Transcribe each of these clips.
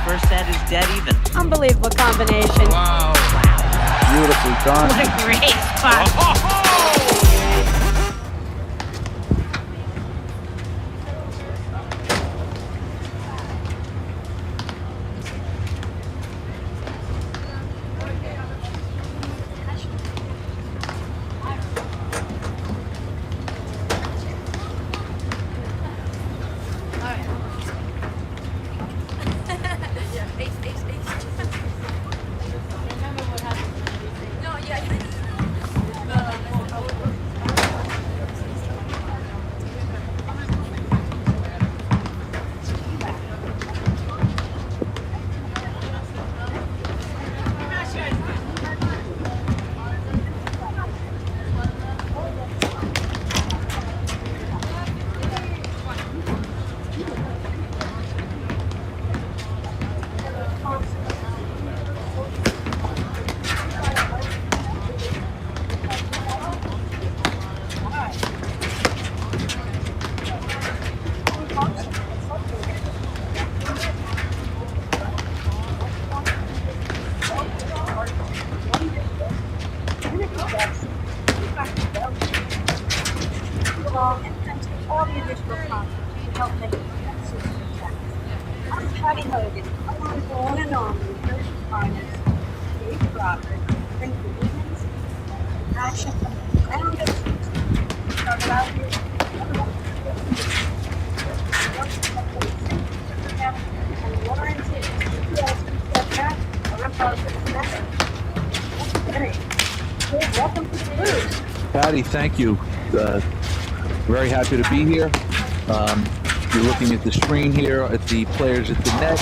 first set is dead even. Unbelievable combination. Wow. Beautifully done. What a great spot. All the additional content to help make it that super success. I'm Patty Hogan, along with the one and only First Responders, Dave Roberts, bring the women's passion from the ground up to start out here. And Lauren too. Who else can step back? I'm welcome to the Blues. Patty, thank you. Very happy to be here. You're looking at the screen here at the players at the net.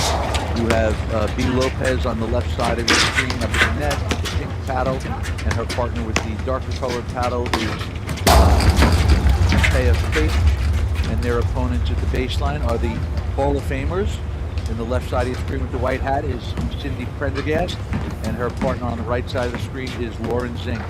You have B. Lopez on the left side of your screen up at the net, the pink paddle, and her partner with the darker colored paddle is Pay of Faith, and their opponents at the baseline are the Hall of Famers. In the left side of your screen with the white hat is Cindy Prendergast, and her partner on the right side of the screen is Lauren Zink.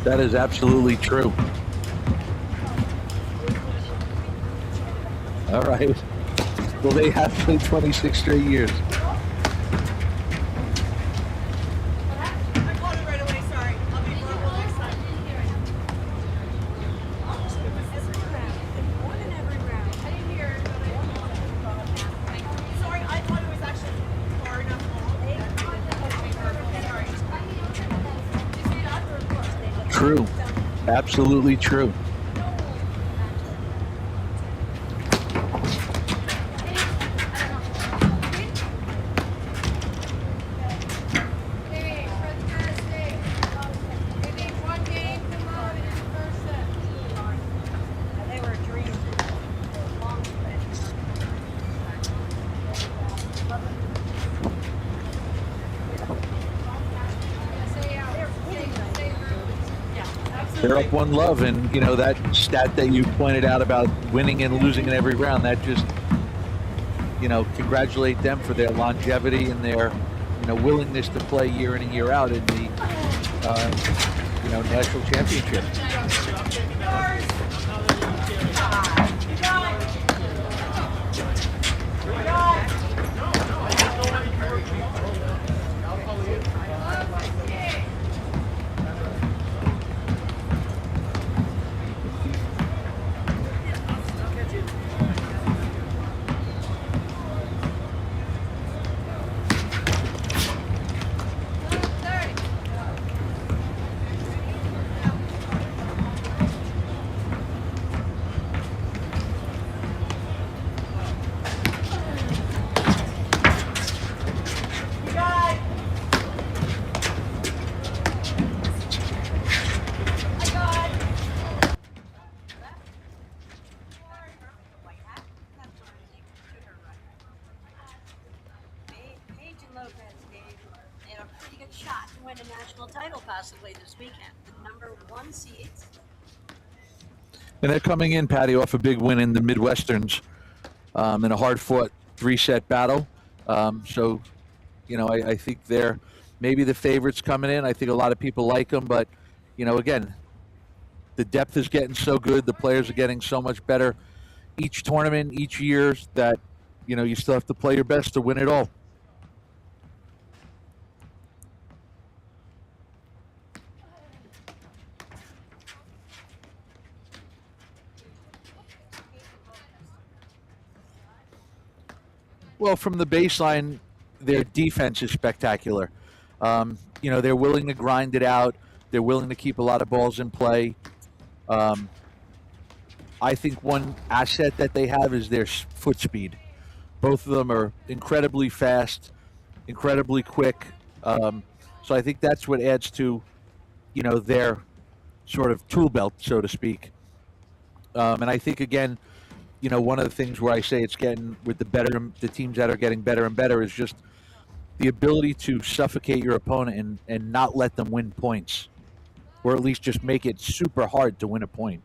That is absolutely true. All right. Well, they have been 26 straight years. I called it right away, sorry. I'll be more next time. One in every round. I didn't hear it, sorry, I thought it was actually far enough long. True. Absolutely true. They're up 1-love, and you know that stat that you pointed out about winning and losing in every round. That just, you know, congratulate them for their longevity and their, you know, willingness to play year in and year out in the, you know, national championship. shot to win a national title possibly this weekend. The #1 seeds. And they're coming in, Patty, off a big win in the Midwesterns in a hard-fought 3-set battle. So, I think they're maybe the favorites coming in. I think a lot of people like them, but, again, the depth is getting so good. The players are getting so much better each tournament, each year, that, you still have to play your best to win it all. Well, from the baseline, their defense is spectacular. They're willing to grind it out. They're willing to keep a lot of balls in play. I think one asset that they have is their foot speed. Both of them are incredibly fast, incredibly quick. So I think that's what adds to, their sort of tool belt, so to speak. And I think, again, one of the things where I say it's getting with the teams that are getting better and better is just the ability to suffocate your opponent and not let them win points, or at least just make it super hard to win a point.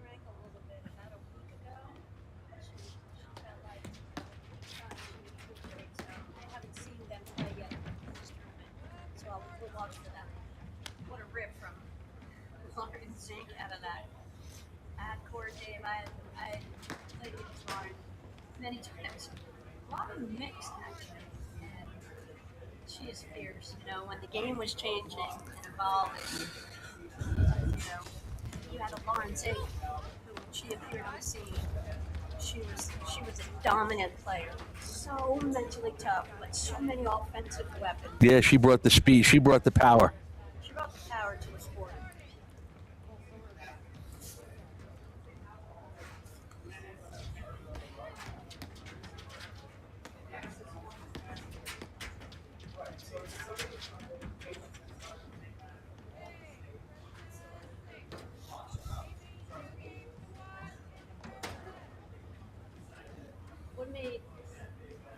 Drank a little bit about a week ago. She felt like she was great, so I haven't seen them play yet in this tournament. So we'll watch for them. What a rip from Lauren Zink out of that ad-court game. I played against Lauren many times. A lot of mixed, actually. And she is fierce. When the game was changing and evolving, you had a Lauren Zink who, when she appeared on the scene, she was a dominant player. So mentally tough, but so many offensive weapons. Yeah, she brought the speed. She brought the power. She brought the power to the sport.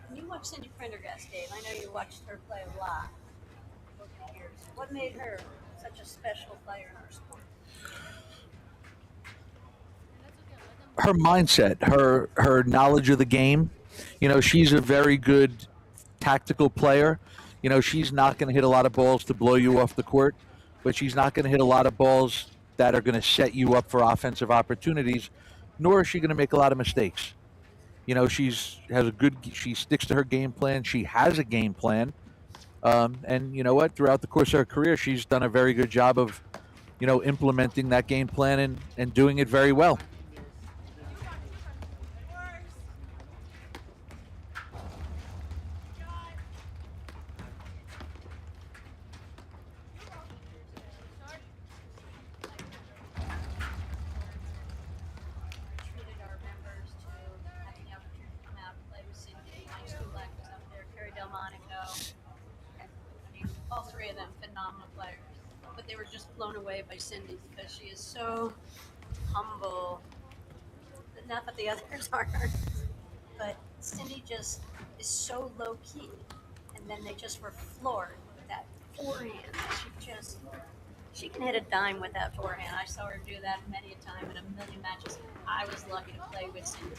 When you watch Cindy Prendergast, Dave, I know you watched her play a lot over the years. What made her such a special player in our sport? Her mindset, her knowledge of the game. She's a very good tactical player. She's not going to hit a lot of balls to blow you off the court, but she's not going to hit a lot of balls that are going to set you up for offensive opportunities, nor is she going to make a lot of mistakes. She sticks to her game plan. She has a game plan. And you know what? Throughout the course of her career, she's done a very good job of, implementing that game plan and doing it very well. Treated our members to having the opportunity to come out and play with Cindy. Mike Stulak was up there, Carrie Delmonico. And, all three of them phenomenal players. But they were just blown away by Cindy because she is so humble. Not that the others aren't, but Cindy just is so low key. And then they just were floored with that forehand. She can hit a dime with that forehand. I saw her do that many a time in a million matches. I was lucky to play with Cindy.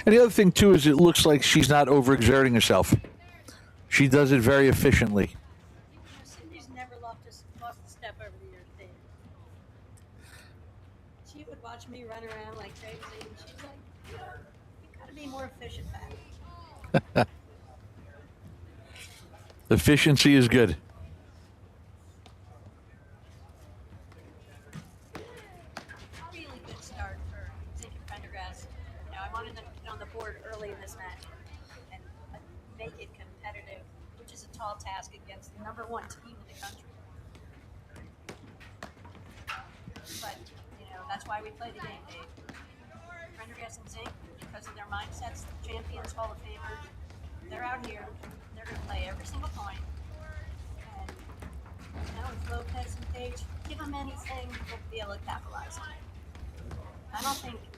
And the other thing, too, is it looks like she's not overexerting herself. She does it very efficiently. Cindy's never lost a step over the years, Dave. She would watch me run around like crazy, and she's like, you gotta be more efficient back. Efficiency is good. Really good start for Zinke Prendergast. I wanted them to get on the board early in this match and make it competitive, which is a tall task against the #1 team in the country. But, that's why we play the game, Dave. Prendergast and Zink, because of their mindsets, the champions, Hall of Famers, they're out here. They're going to play every single point. And, with Lopez and Page, give them anything, they'll be able to capitalize on it.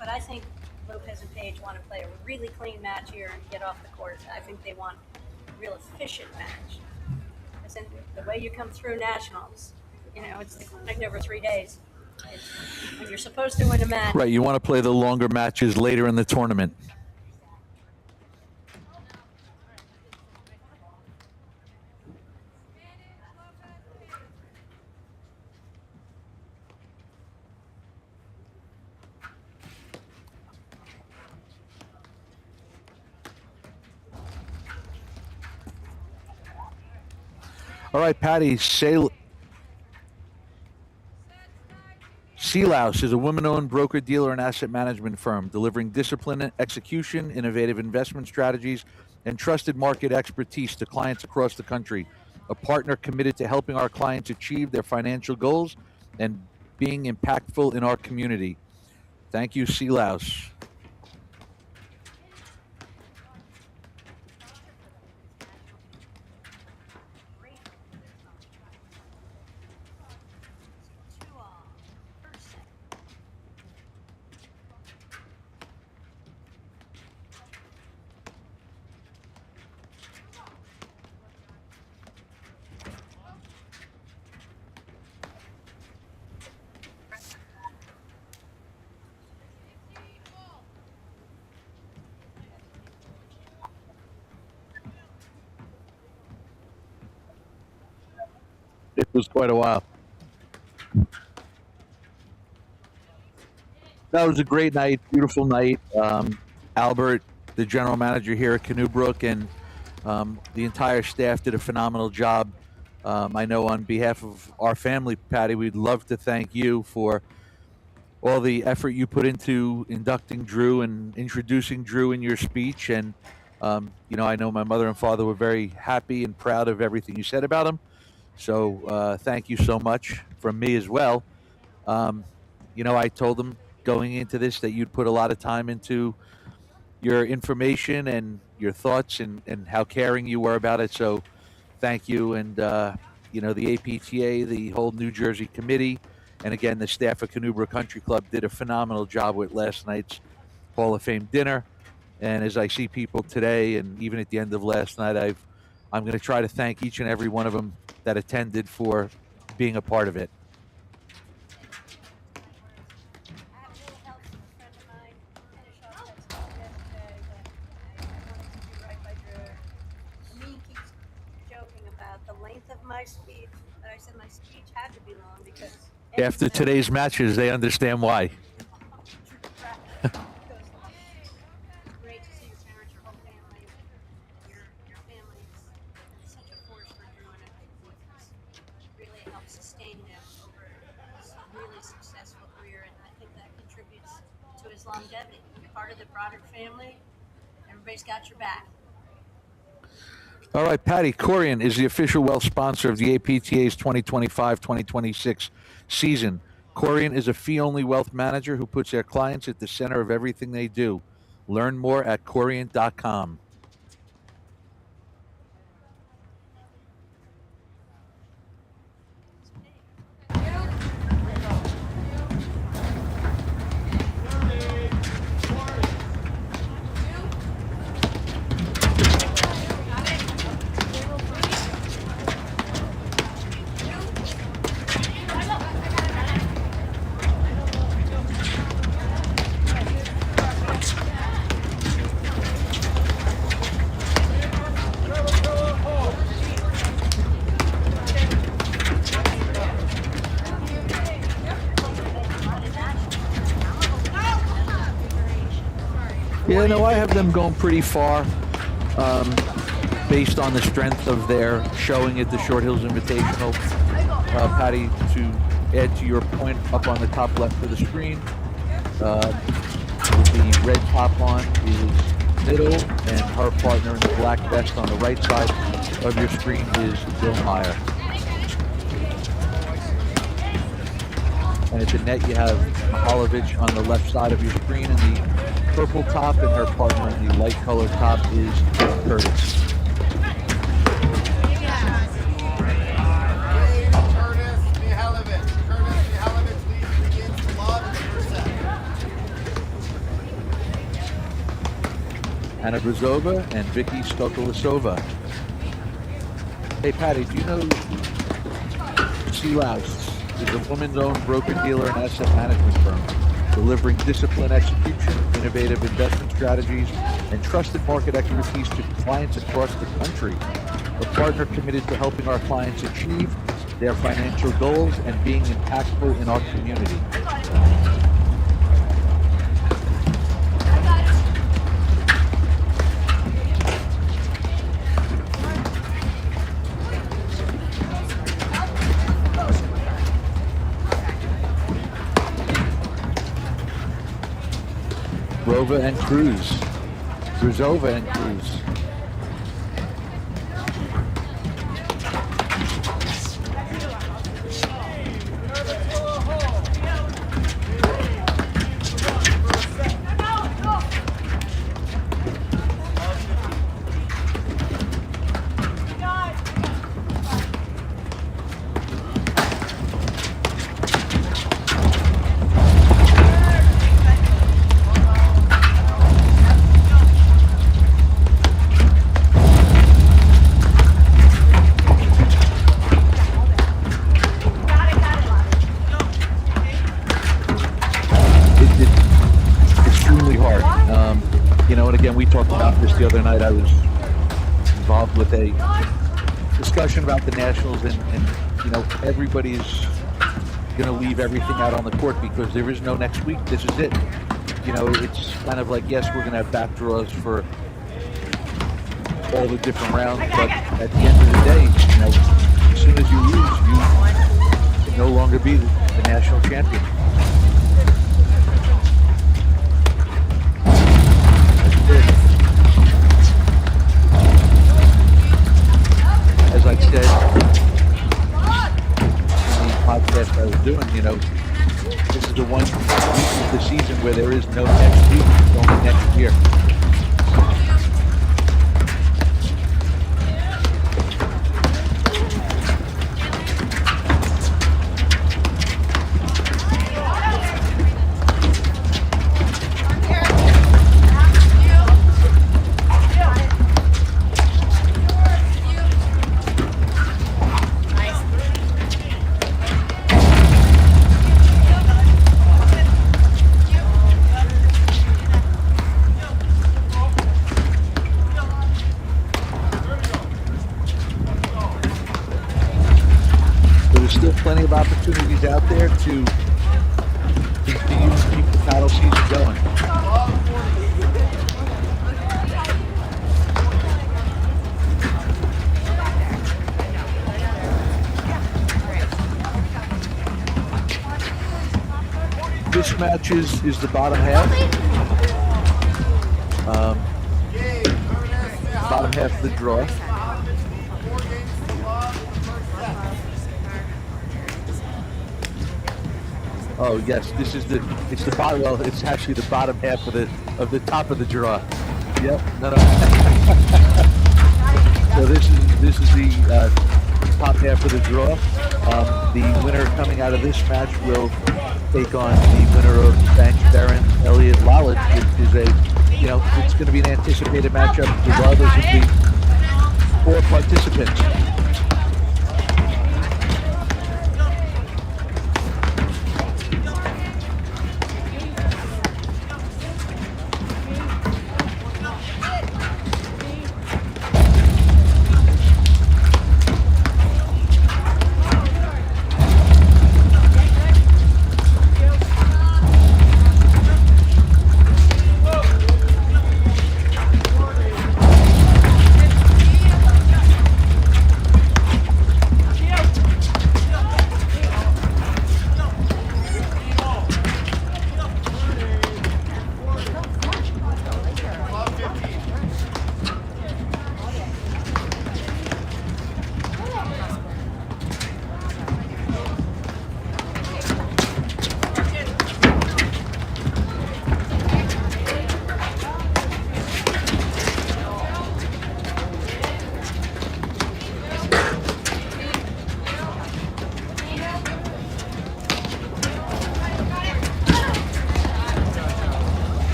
I think Lopez and Page want to play a really clean match here and get off the court. I think they want a real efficient match. As in the way you come through nationals, it's the clinic over 3 days. When you're supposed to win a match. Right, you want to play the longer matches later in the tournament. All right, Patty, Sealouse is a woman-owned broker-dealer and asset management firm delivering discipline and execution, innovative investment strategies, and trusted market expertise to clients across the country. A partner committed to helping our clients achieve their financial goals and being impactful in our community. Thank you, Sealouse. It was quite a while. That was a great night, beautiful night. Albert, the general manager here at Canoe Brook, and the entire staff did a phenomenal job. I know on behalf of our family, Patty, we'd love to thank you for all the effort you put into inducting Drew and introducing Drew in your speech. And, I know my mother and father were very happy and proud of everything you said about him. So thank you so much from me as well. I told them going into this that you'd put a lot of time into your information and your thoughts and how caring you were about it. So thank you. And, the APTA, the whole New Jersey committee, and again, the staff of Canoe Brook Country Club did a phenomenal job with last night's Hall of Fame dinner. And as I see people today, and even at the end of last night, I'm going to try to thank each and every one of them that attended for being a part of it. Keeps joking about the length of my speech, but I said my speech had to be long because After today's matches, they understand why. Great to see your parents, your whole family. Your family is such a force for Drew, and I think it's really helped sustain him over this really successful career, and I think that contributes to his longevity. You're part of the Broderick family. Everybody's got your back. All right, Patty, Corian is the official wealth sponsor of the APTA's 2025-2026 season. Corian is a fee-only wealth manager who puts their clients at the center of everything they do. Learn more at Corian.com. Yeah, no, I have them going pretty far based on the strength of their showing at the Short Hills Invitational. Patty, to add to your point, up on the top left of the screen, with the red top on is Middle, and her partner in the black vest on the right side of your screen is Bill Meyer. And at the net, you have Mihalovich on the left side of your screen, and the purple top, and her partner in the light colored top is Curtis. Curtis Mihalovic. Anna Brzova and Vicky Stokolasova. Hey Patty, do you know Sea Louse is a woman's-owned broker-dealer and asset management firm, delivering disciplined execution, innovative investment strategies, and trusted market expertise to clients across the country. A partner committed to helping our clients achieve their financial goals and being impactful in our community. Brzova and Cruz. Brzova and Cruz. We talked about this the other night. I was involved with a discussion about the Nationals, and you know, everybody's going to leave everything out on the court because there is no next week. This is it. You know, it's kind of like, yes, we're going to have back draws for all the different rounds, but at the end of the day, you know, as soon as you lose, you can no longer be the national champion. As I said in the podcast I was doing, you know, this is the one week of the season where there is no next week, it's only next year. Still plenty of opportunities out there to continue to keep the paddle season going. This match is the bottom half. Bottom half of the draw. Oh yes, it's the bottom. Well, it's actually the bottom half of the top of the draw. Yep. No. So this is the top half of the draw. The winner coming out of this match will take on the winner of Banks Barron Elliott Lalage, which is it's going to be an anticipated matchup regardless of the 4 participants.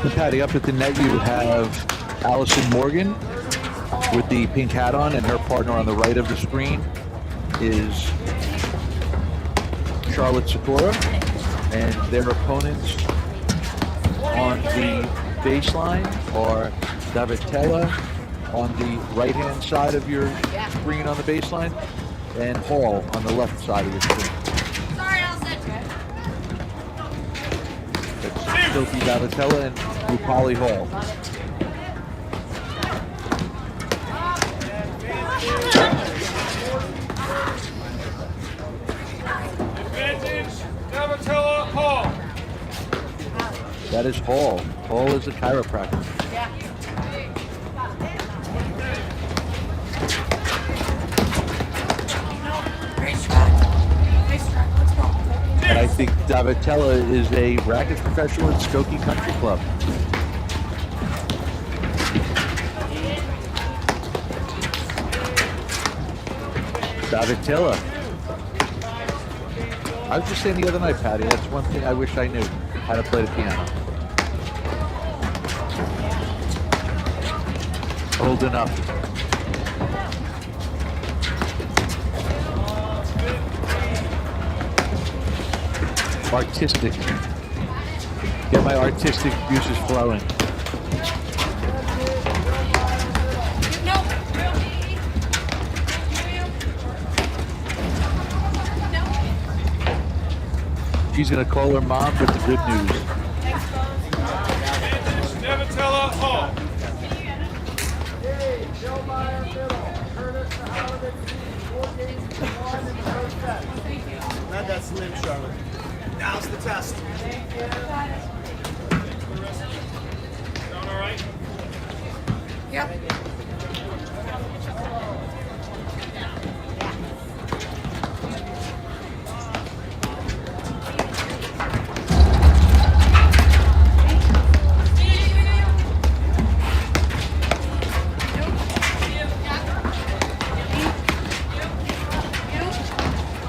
And Patty, up at the net you have Allison Morgan with the pink hat on, and her partner on the right of the screen is Charlotte Sakura, and their opponents on the baseline are Davatella on the right-hand side of your screen on the baseline, and Hall on the left side of your screen. Sorry, Allison. That's Sophie Davatella and Rupali Hall. Advantage, Davatella, Hall. That is Hall. Hall is a chiropractor. And I think Davatella is a racket professional at Skokie Country Club. Davatella. I was just saying the other night, Patty, that's one thing I wish I knew, how to play the piano. Old enough. Artistic. Get my artistic juices flowing. She's going to call her mom with the good news. Davatella, Hall. Not that slim, Charlotte. Now's the test. Sound all right?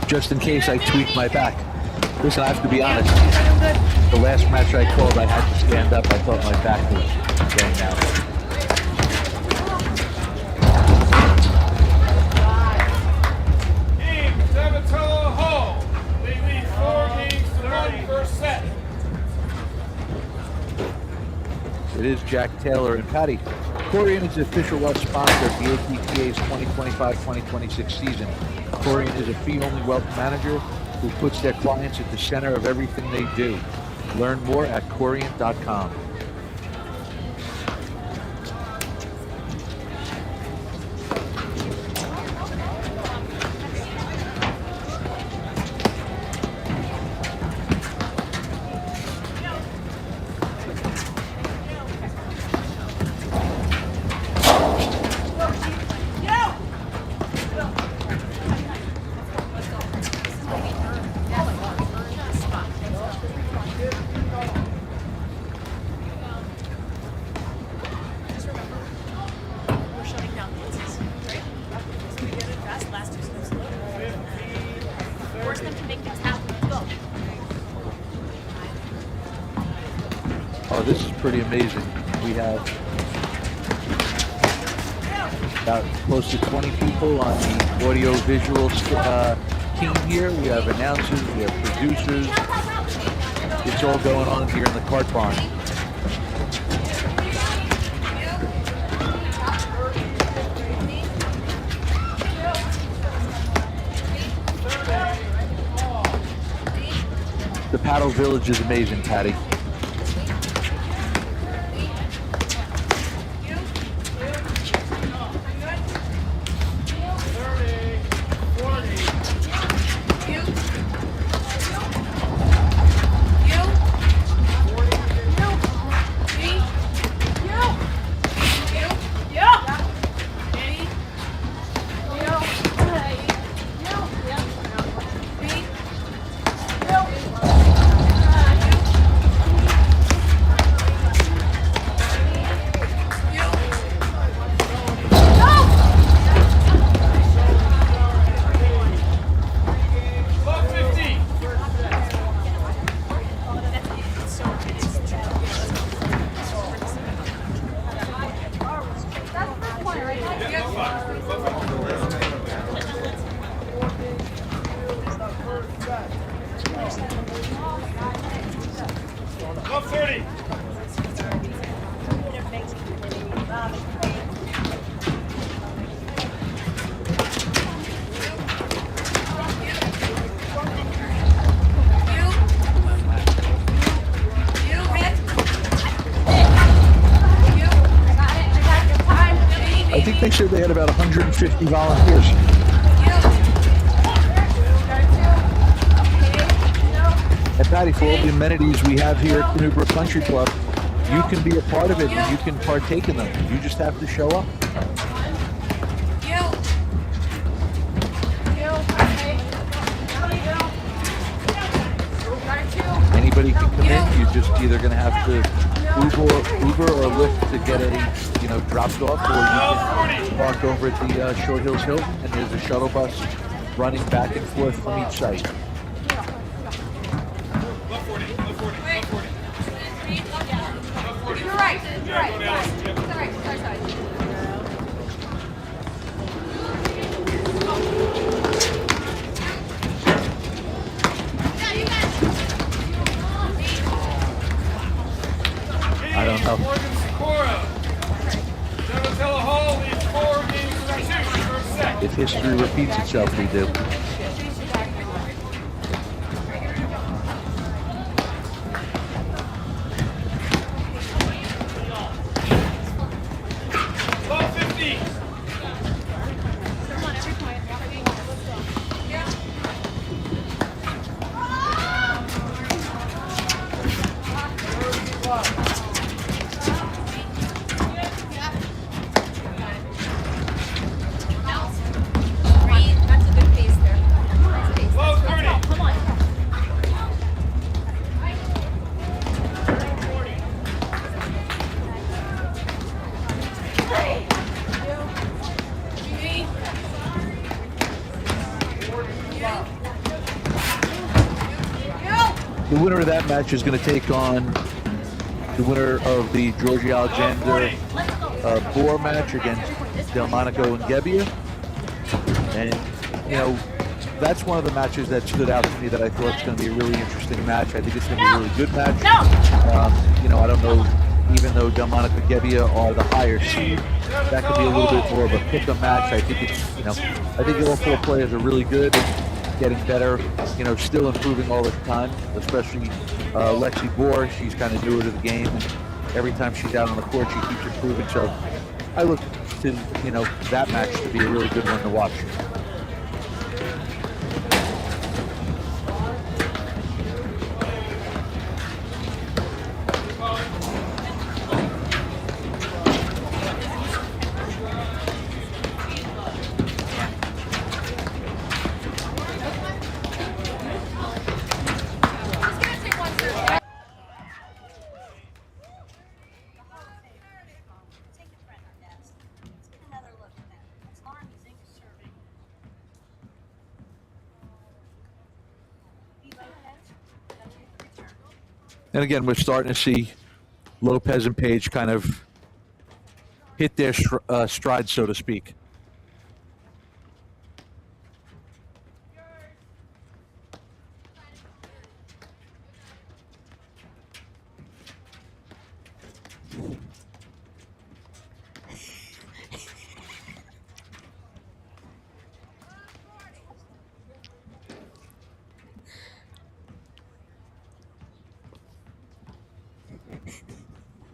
Just in case I tweak my back. Listen, I have to be honest. The last match I called, I had to stand up. I thought my back was going down. Team Davatella, Hall. They lead 4 games to 1 first set. It is Jack Taylor and Patty. Corian is the official wealth sponsor of the APTA's 2025-2026 season. Corian is a fee-only wealth manager who puts their clients at the center of everything they do. Learn more at Corian.com. Oh, this is pretty amazing. We have about close to 20 people on the audio-visual team here. We have announcers, we have producers. It's all going on here in the cart barn. The Paddle Village is amazing, Patty. 130. I think they said they had about 150 volunteers. And Patty, for all the amenities we have here at the Newbrook Country Club, you can be a part of it and you can partake in them. You just have to show up. Anybody can come in. You're just either going to have to Uber or Lyft to get dropped off, or you can walk over at the Short Hills Hilton, and there's a shuttle bus running back and forth from each site. 140. 140. You're right. Sorry. I don't know. Morgan Sikora. Donatella Hall leads 4 games to 2 for set. If history repeats itself, we do. That's a good pace there. Nice pace. Let's go. Come on. The winner of that match is going to take on the winner of the Georgie Alexander Boer match against Delmonico and Gebbia. And, that's one of the matches that stood out to me that I thought was going to be a really interesting match. I think it's going to be a really good match. I don't know, even though Delmonico and Gebbia are the higher seed, that could be a little bit more of a pick-em match. I think I think all 4 players are really good, getting better, still improving all the time, especially Lexi Boer. She's kind of newer to the game, and every time she's out on the court, she keeps improving. So I look to, that match to be a really good one to watch. And again, we're starting to see Lopez and Page kind of hit their stride, so to speak.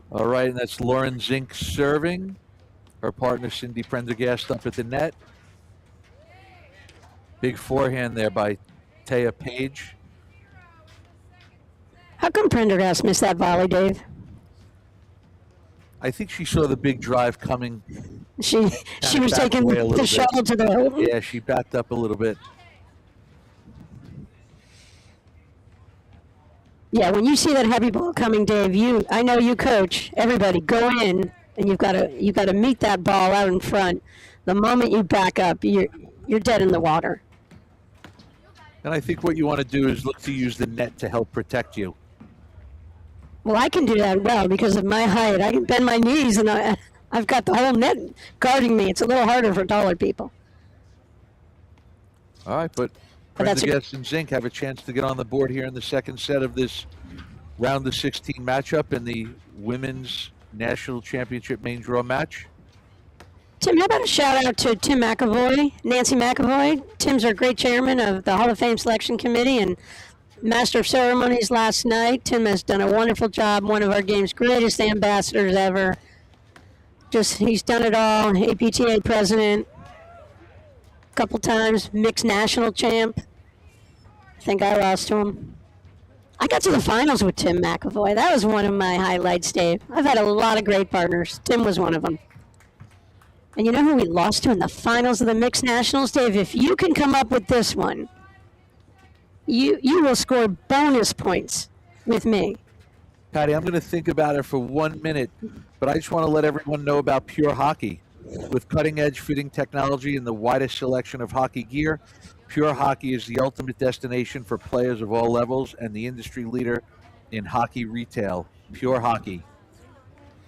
All right, and that's Lauren Zink serving. Her partner, Cindy Prendergast, up at the net. Big forehand there by Taya Page. How come Prendergast missed that volley, Dave? I think she saw the big drive coming. She was taking the shuttle to the hole. Yeah, she backed up a little bit. Yeah, when you see that heavy ball coming, Dave, I know you coach. Everybody, go in, and you've got to meet that ball out in front. The moment you back up, you're dead in the water. And I think what you want to do is look to use the net to help protect you. Well, I can do that well because of my height. I can bend my knees, and I've got the whole net guarding me. It's a little harder for taller people. All right, but that's Prendergast and Zink have a chance to get on the board here in the second set of this round of 16 matchup in the Women's National Championship main draw match. Tim, how about a shout out to Tim McAvoy, Nancy McAvoy? Tim's our great chairman of the Hall of Fame Selection Committee and Master of Ceremonies last night. Tim has done a wonderful job, one of our game's greatest ambassadors ever. He's done it all, APTA president, a couple times, mixed national champ. I think I lost to him. I got to the finals with Tim McAvoy. That was one of my highlights, Dave. I've had a lot of great partners. Tim was one of them. And you know who we lost to in the finals of the mixed nationals, Dave? If you can come up with this one, you will score bonus points with me. Patty, I'm going to think about it for 1 minute, but I just want to let everyone know about Pure Hockey. With cutting-edge fitting technology and the widest selection of hockey gear, Pure Hockey is the ultimate destination for players of all levels and the industry leader in hockey retail. Pure Hockey.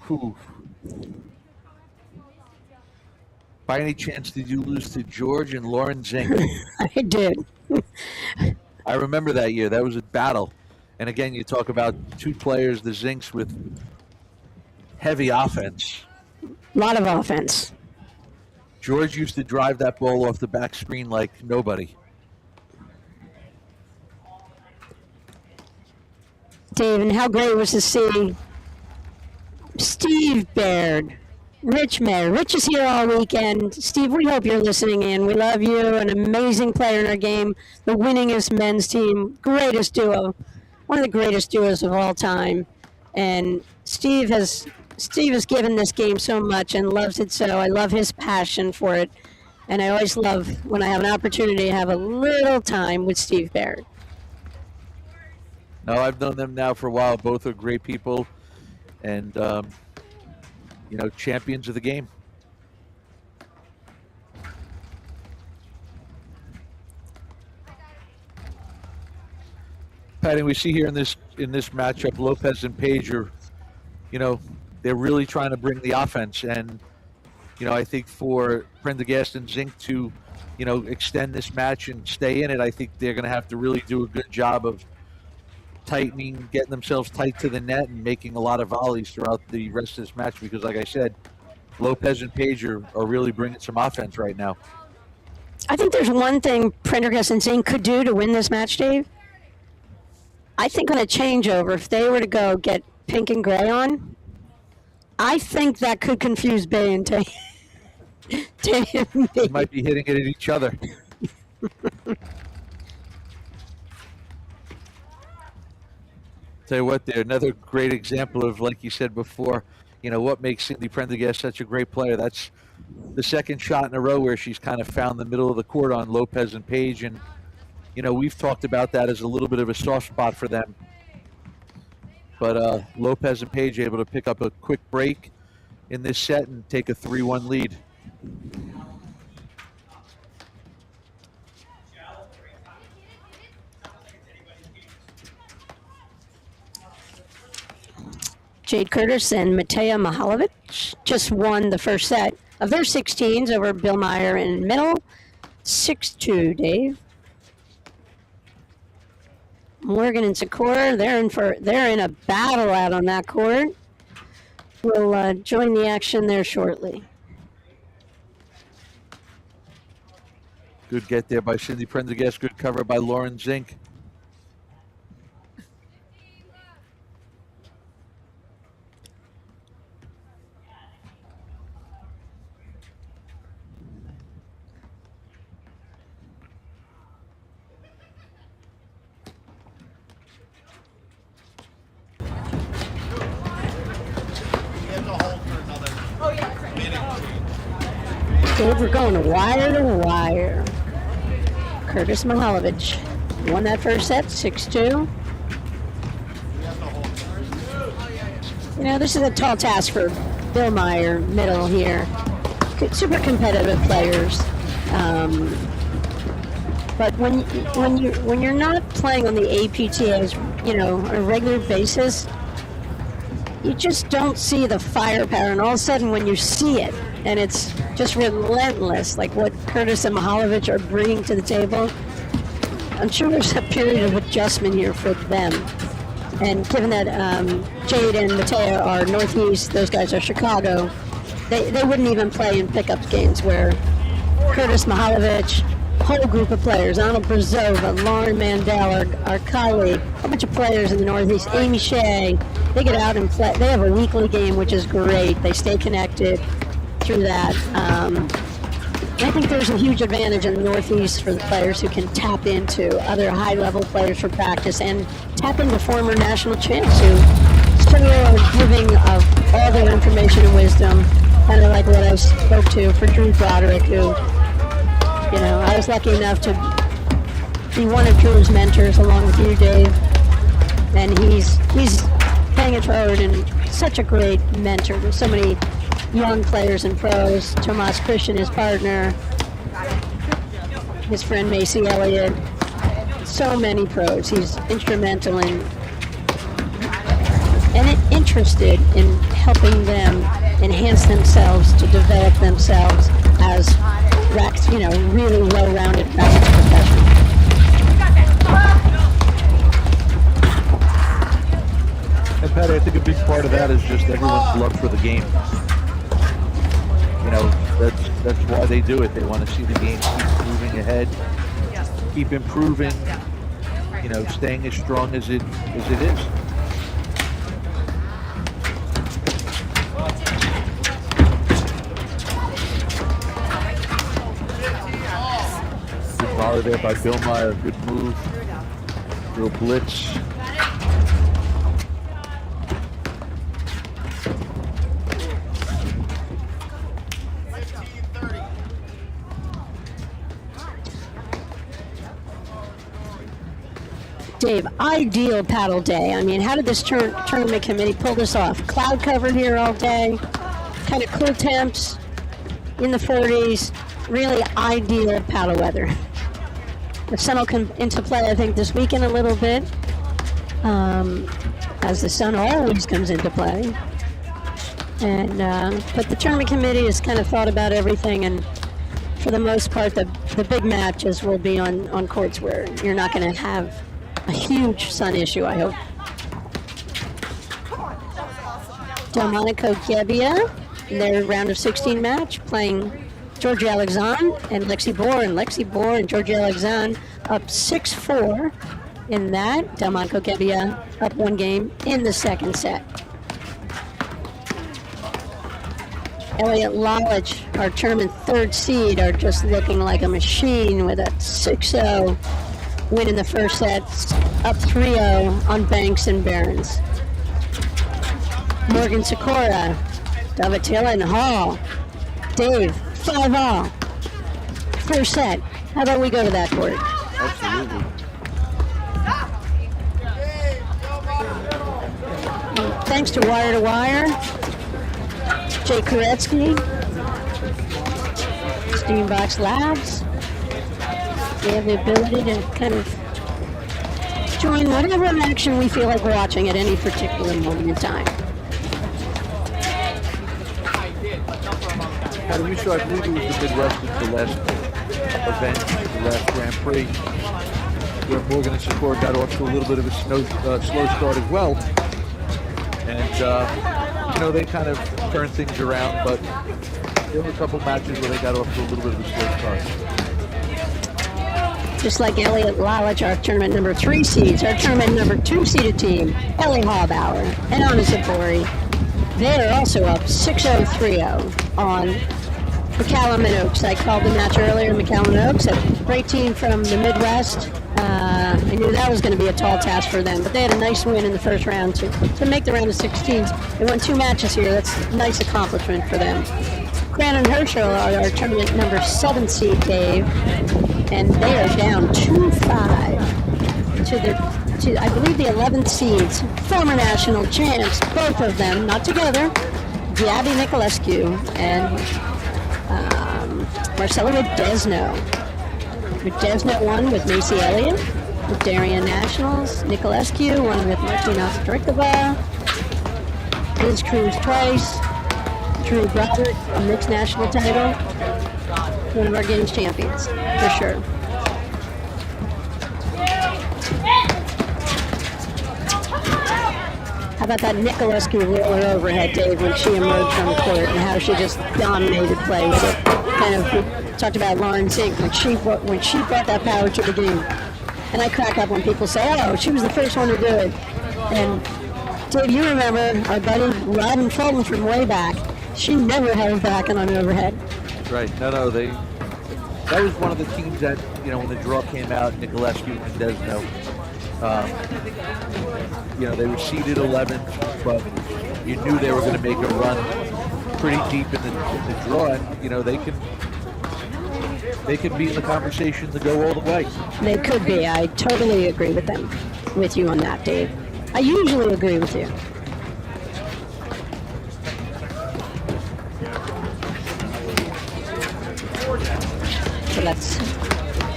Whew. By any chance, did you lose to George and Lauren Zink? I did. I remember that year. That was a battle. And again, you talk about two players, the Zinks, with heavy offense. A lot of offense. George used to drive that ball off the back screen like nobody. Dave, and how great was to see Steve Baird, Rich Mayer. Rich is here all weekend. Steve, we hope you're listening in. We love you. An amazing player in our game. The winningest men's team. Greatest duo. One of the greatest duos of all time. And Steve has given this game so much and loves it so. I love his passion for it. And I always love when I have an opportunity to have a little time with Steve Baird. No, I've known them now for a while. Both are great people and, champions of the game. Patty, we see here in this matchup, Lopez and Page are, they're really trying to bring the offense. And, I think for Prendergast and Zink to, extend this match and stay in it, I think they're going to have to really do a good job of tightening, getting themselves tight to the net and making a lot of volleys throughout the rest of this match because, like I said, Lopez and Page are really bringing some offense right now. I think there's one thing Prendergast and Zink could do to win this match, Dave. I think on a changeover, if they were to go get pink and gray on, I think that could confuse Bay and Tay. They might be hitting it at each other. Tell you what, they're another great example of, like you said before, what makes Cindy Prendergast such a great player. That's the second shot in a row where she's kind of found the middle of the court on Lopez and Page, and we've talked about that as a little bit of a soft spot for them. But Lopez and Page able to pick up a quick break in this set and take a 3-1 lead. Jade Curtis and Matea Mihalovic just won the first set of their 16s over Bill Meyer in middle. 6-2, Dave. Morgan and Sikora, they're in a battle out on that court. We'll join the action there shortly. Good get there by Cindy Prendergast. Good cover by Lauren Zink. Dave, we're going to wire to wire. Curtis Mihalovic won that first set, 6-2. This is a tall task for Bill Meyer, middle here. Super competitive players. But when you're not playing on the APTAs, on a regular basis, you just don't see the firepower. And all of a sudden, when you see it, and it's just relentless, like what Curtis and Mihalovic are bringing to the table, I'm sure there's a period of adjustment here for them. And given that Jade and Mateo are Northeast, those guys are Chicago, they wouldn't even play in pickup games where Curtis Mihalovic, whole group of players, Arnold Brzova, Lauren Mandel, our colleague, a bunch of players in the Northeast, Amy Shea, they get out and play. They have a weekly game, which is great. They stay connected through that. I think there's a huge advantage in the Northeast for the players who can tap into other high-level players for practice and tap into former national champs who still are giving of all their information and wisdom, kind of like what I spoke to for Drew Broderick, who, you know, I was lucky enough to be one of Drew's mentors along with you, Dave, and he's paying it forward and such a great mentor. There's so many young players and pros. Tomas Christian, his partner, his friend Macy Elliott, so many pros. He's instrumental in and interested in helping them enhance themselves to develop themselves as really well-rounded practice professionals. And Patty, I think a big part of that is just everyone's love for the game. You know, that's why they do it. They want to see the game keep moving ahead, keep improving, you know, staying as strong as it is. Good volley there by Bill Meyer. Good move. Little blitz. Dave, ideal paddle day. I mean, how did this tournament committee pull this off? Cloud covered here all day, kind of cool temps in the 40s, really ideal paddle weather. The sun will come into play, I think, this weekend a little bit, as the sun always comes into play. And but the tournament committee has kind of thought about everything, and for the most part, the big matches will be on courts where you're not going to have a huge sun issue, I hope. Delmonico Gebbia in their round of 16 match, playing Georgia Alexandre and Lexi Bohr. And Lexi Bohr and Georgia Alexandre up 6-4 in that. Delmonico Gebbia up one game in the second set. Elliot Lalich, our tournament third seed, are just looking like a machine with a 6-0 win in the first set, up 3-0 on Banks and Barons. Morgan Sikora, Davatila and Hall. Dave, 5-all. First set. How about we go to that court? Absolutely. Thanks to Wire2Wire, Jay Koretsky, Steambox Labs. We have the ability to kind of join whatever action we feel like watching at any particular moment in time. How we saw, I believe it was the Midwest at the last event, the last Grand Prix, where Morgan and Sikora got off to a little bit of a slow start as well. And, you know, they kind of turned things around, but there were a couple matches where they got off to a little bit of a slow start. Just like Elliot Lalich, our tournament number 3 seeds, our tournament number 2 seeded team, Ellie Hallbauer and Anna Zabori. They are also up 6-0, 3-0 on McCallum and Oaks. I called the match earlier, McCallum and Oaks, a great team from the Midwest. I knew that was going to be a tall task for them, but they had a nice win in the first round to make the round of 16s. They won 2 matches here. That's a nice accomplishment for them. Grant and Herschel are our tournament number 7 seed, Dave, and they are down 2-5 to I believe the 11th seeds, former national champs, both of them, not together, Gabby Nicolescu and Marcella Redesno. Redesno won with Macy Elliott, with Darien Nationals. Nicolescu won with Martina Strikova. Liz Cruz twice. Drew Broderick, a mixed national title. One of our games champions, for sure. about that Nicolescu roller overhead, Dave, when she emerged from court and how she just dominated play with it? Kind of we talked about Lauren Zink when she brought that power to the game. And I crack up when people say, "Oh, she was the first one to do it." And Dave, you remember our buddy Robin Fulton from way back? She never held back on an overhead. Right. No, that was one of the teams that, when the draw came out, Nicolescu and Desno, they were seeded 11th, but you knew they were going to make a run pretty deep in the draw. And, they could be in the conversation to go all the way. They could be. I totally agree with you on that, Dave. I usually agree with you. So that's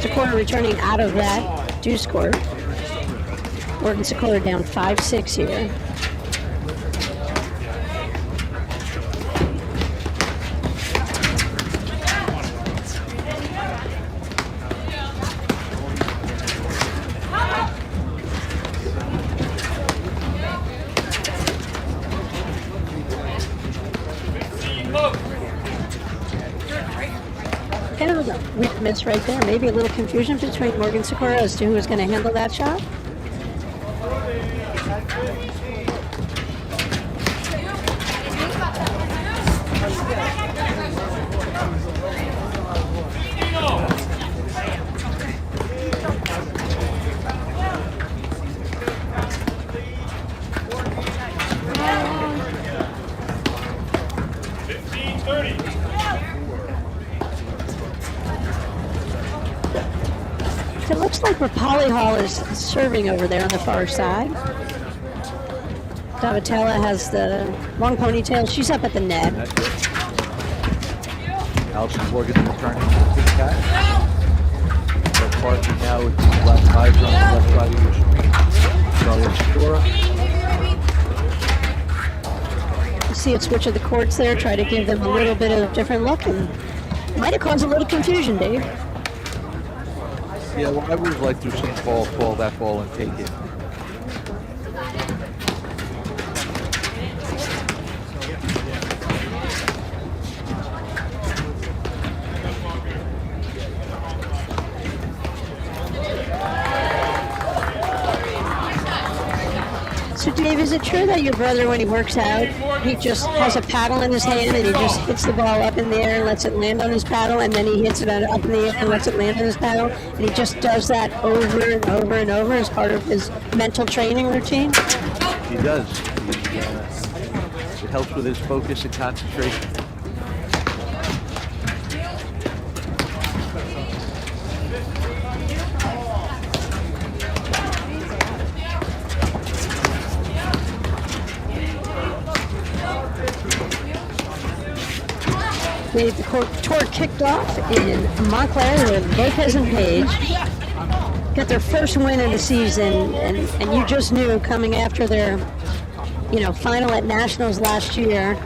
Socorro returning out of that deuce court. Morgan Socorro down 5-6 here. Kind of a weak miss right there. Maybe a little confusion between Morgan Socorro as to who was going to handle that shot. It looks like Rapali Hall is serving over there on the far side. Davatella has the long ponytail. She's up at the net. Allison Morgan returning to the cat. So Parker now with the left eyes on the left side of your screen. Charlotte Shore. You see it switch of the courts there, try to give them a little bit of a different look, and might have caused a little confusion, Dave. Yeah, well, I would like to have seen Paul call that ball and take it. So Dave, is it true that your brother, when he works out, he just has a paddle in his hand and he just hits the ball up in the air and lets it land on his paddle, and then he hits it up in the air and lets it land on his paddle, and he just does that over and over and over as part of his mental training routine? He does. It helps with his focus and concentration. The tour kicked off in Montclair with Lopez and Page. Got their first win of the season, and you just knew coming after their, final at Nationals last year.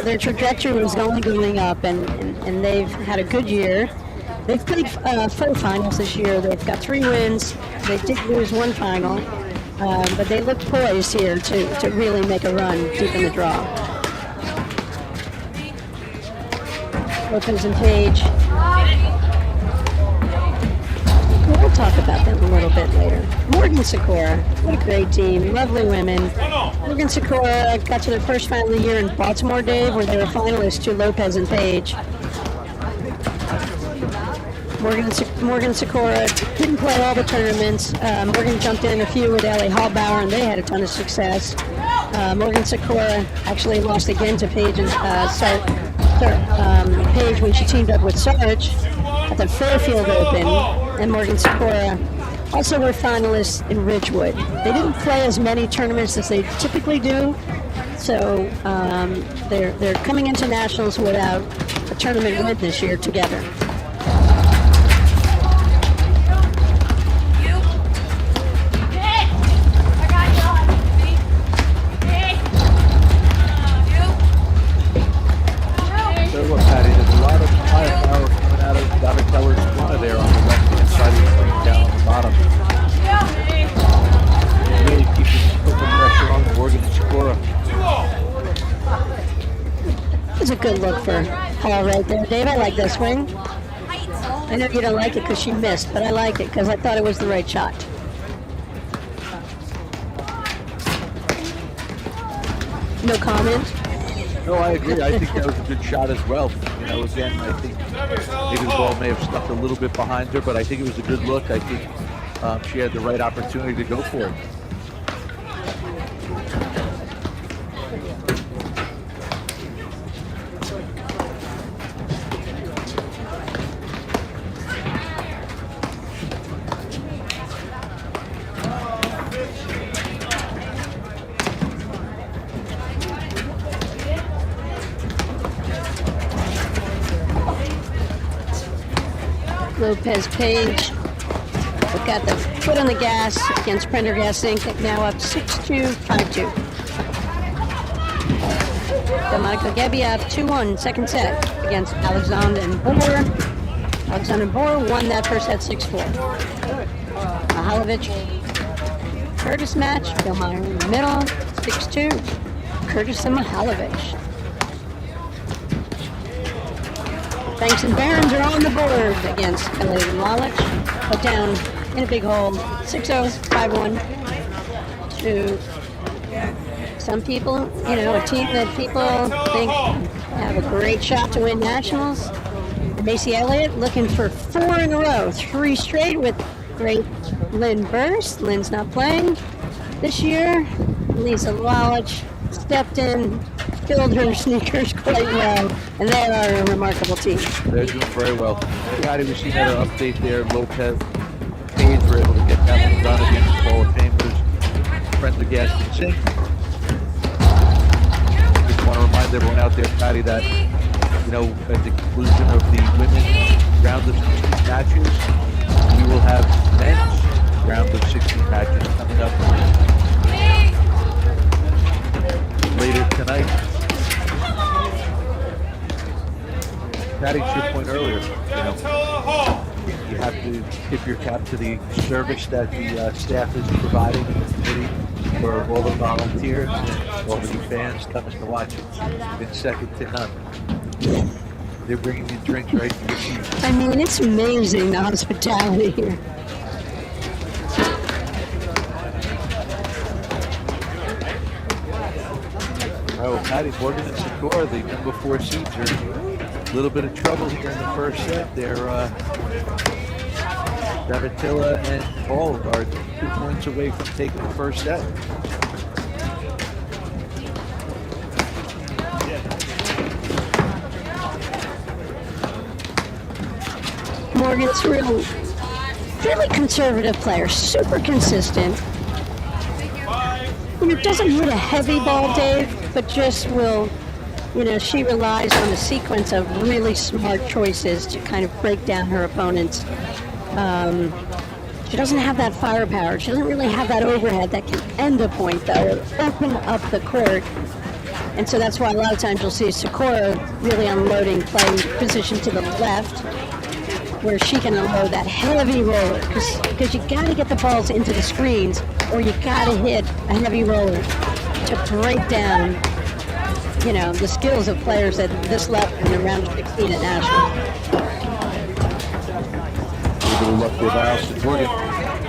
Their trajectory was only going up, and they've had a good year. They've played 4 finals this year. They've got 3 wins. They did lose 1 final. But they looked poised here to really make a run deep in the draw. Lopez and Page. We'll talk about them a little bit later. Morgan Socorro, what a great team. Lovely women. Morgan Socorro got to their first final of the year in Baltimore, Dave, where they were finalists to Lopez and Page. Morgan Socorro didn't play all the tournaments. Morgan jumped in a few with Ellie Hallbauer, and they had a ton of success. Morgan Socorro actually lost again to Paige and Paige when she teamed up with Sarge at the Fairfield Open. And Morgan Socorro also were finalists in Ridgewood. They didn't play as many tournaments as they typically do, so they're coming into nationals without a tournament win this year together. look for Hall right there. Dave, I like this swing. I know you don't like it because she missed, but I like it because I thought it was the right shot. No comment? No, I agree. I think that was a good shot as well. You know, again, I think maybe the ball may have stuck a little bit behind her, but I think it was a good look. I think she had the right opportunity to go for it. Lopez Page have got the foot on the gas against Prendergast Inc. Now up 6-2, 5-2. Monica Gebbia up 2-1, second set against Alexander and Boer. Alexander Boer won that first set 6-4. Mahalovich Curtis match, Bill Meyer in the middle, 6-2. Curtis and Mahalovich. Banks and Barons are on the board against Elliott and Wallach. Put down in a big hole, 6-0, 5-1 to some people, you know, a team that people think have a great shot to win nationals. Macy Elliott looking for 4 in a row, 3 straight with great Lynn Burst. Lynn's not playing this year. Lisa Wallach stepped in, filled her sneakers quite well, and they are a remarkable team. They're doing very well. Patty, we see another update there. Lopez Page were able to get that one done against Hall of Famers, Prendergast and Sink. Just want to remind everyone out there, Patty, that, you know, at the conclusion of the women's round of 16 matches, we will have men's round of 16 matches coming up later tonight. Patty, to your point earlier, you have to tip your cap to the service that the staff is providing in the committee for all the volunteers and all the fans coming to watch it. It's been second to none. They're bringing you drinks right to your seat. I mean, it's amazing, the hospitality here. Oh, Patty, Morgan and Sikora, the number 4 seeds, are in a little bit of trouble here in the first set. They're Davatilla and Hall are 2 points away from taking the first set. Morgan's really conservative player, super consistent. You know, doesn't hit a heavy ball, Dave, but just will, you know, she relies on a sequence of really smart choices to kind of break down her opponents. She doesn't have that firepower. She doesn't really have that overhead that can end a point, though, or open up the court. And so that's why a lot of times you'll see Sikora really unloading, playing position to the left, where she can unload that heavy roller, because you got to get the balls into the screens, or you got to hit a heavy roller to break down, you know, the skills of players at this level in the round of 16 at Nationals. A little luck with Allison Morgan.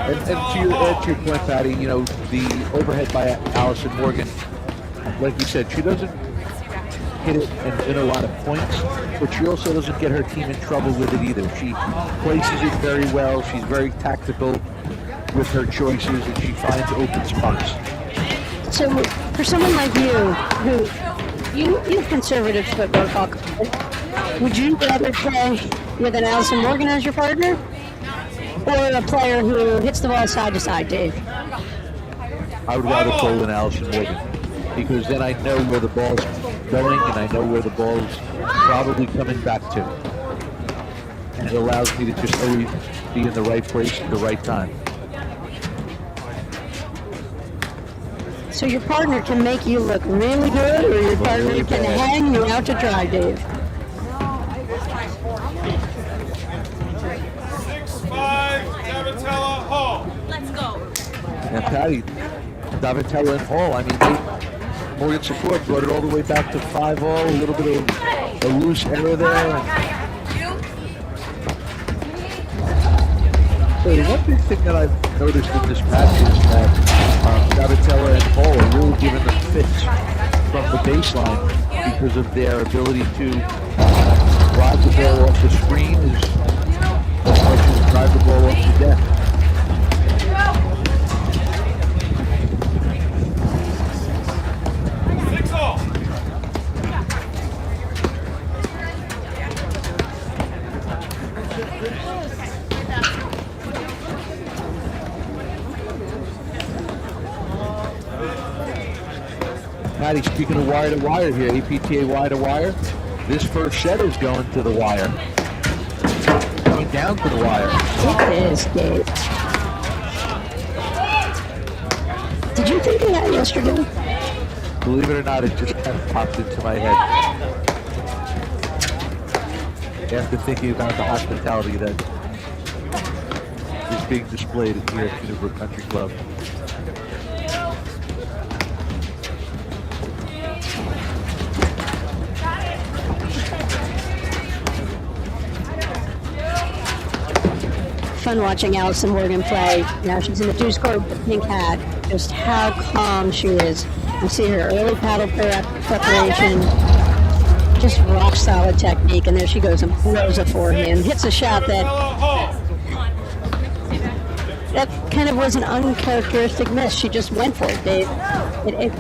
And to your point, Patty, you know, the overhead by Allison Morgan, like you said, she doesn't hit it and win a lot of points, but she also doesn't get her team in trouble with it either. She places it very well. She's very tactical with her choices, and she finds open spots. So for someone like you, who you have conservative footwork, would you rather play with an Allison Morgan as your partner, or a player who hits the ball side to side, Dave? I would rather play with an Allison Morgan, because then I know where the ball's going and I know where the ball's probably coming back to. And it allows me to just always be in the right place at the right time. So your partner can make you look really good, or your partner really can bad. hang you out to dry, Dave. 6-5, Davatella Hall. Let's go. And Patty, Davatella and Hall, I mean, Morgan Sikora brought it all the way back to 5-all, a little bit of a loose error there. So one big thing that I've noticed in this match is that Davatella and Hall are really giving them fits from the baseline because of their ability to drive the ball off the screen as much as drive the ball off the deck. Patty, speaking of wire-to-wire here, APTA wire-to-wire, this first set is going to the wire. Going down to the wire. It is, Dave. Did you think of that yesterday? Believe it or not, it just kind of popped into my head. After thinking about the hospitality that is being displayed here at Newburgh Country Club. Fun watching Allison Morgan play. Now she's in the deuce score pink hat. Just how calm she is. You see her early paddle preparation. Just rock solid technique. And there she goes and blows a forehand. Hits a shot that kind of was an uncharacteristic miss. She just went for it, Dave.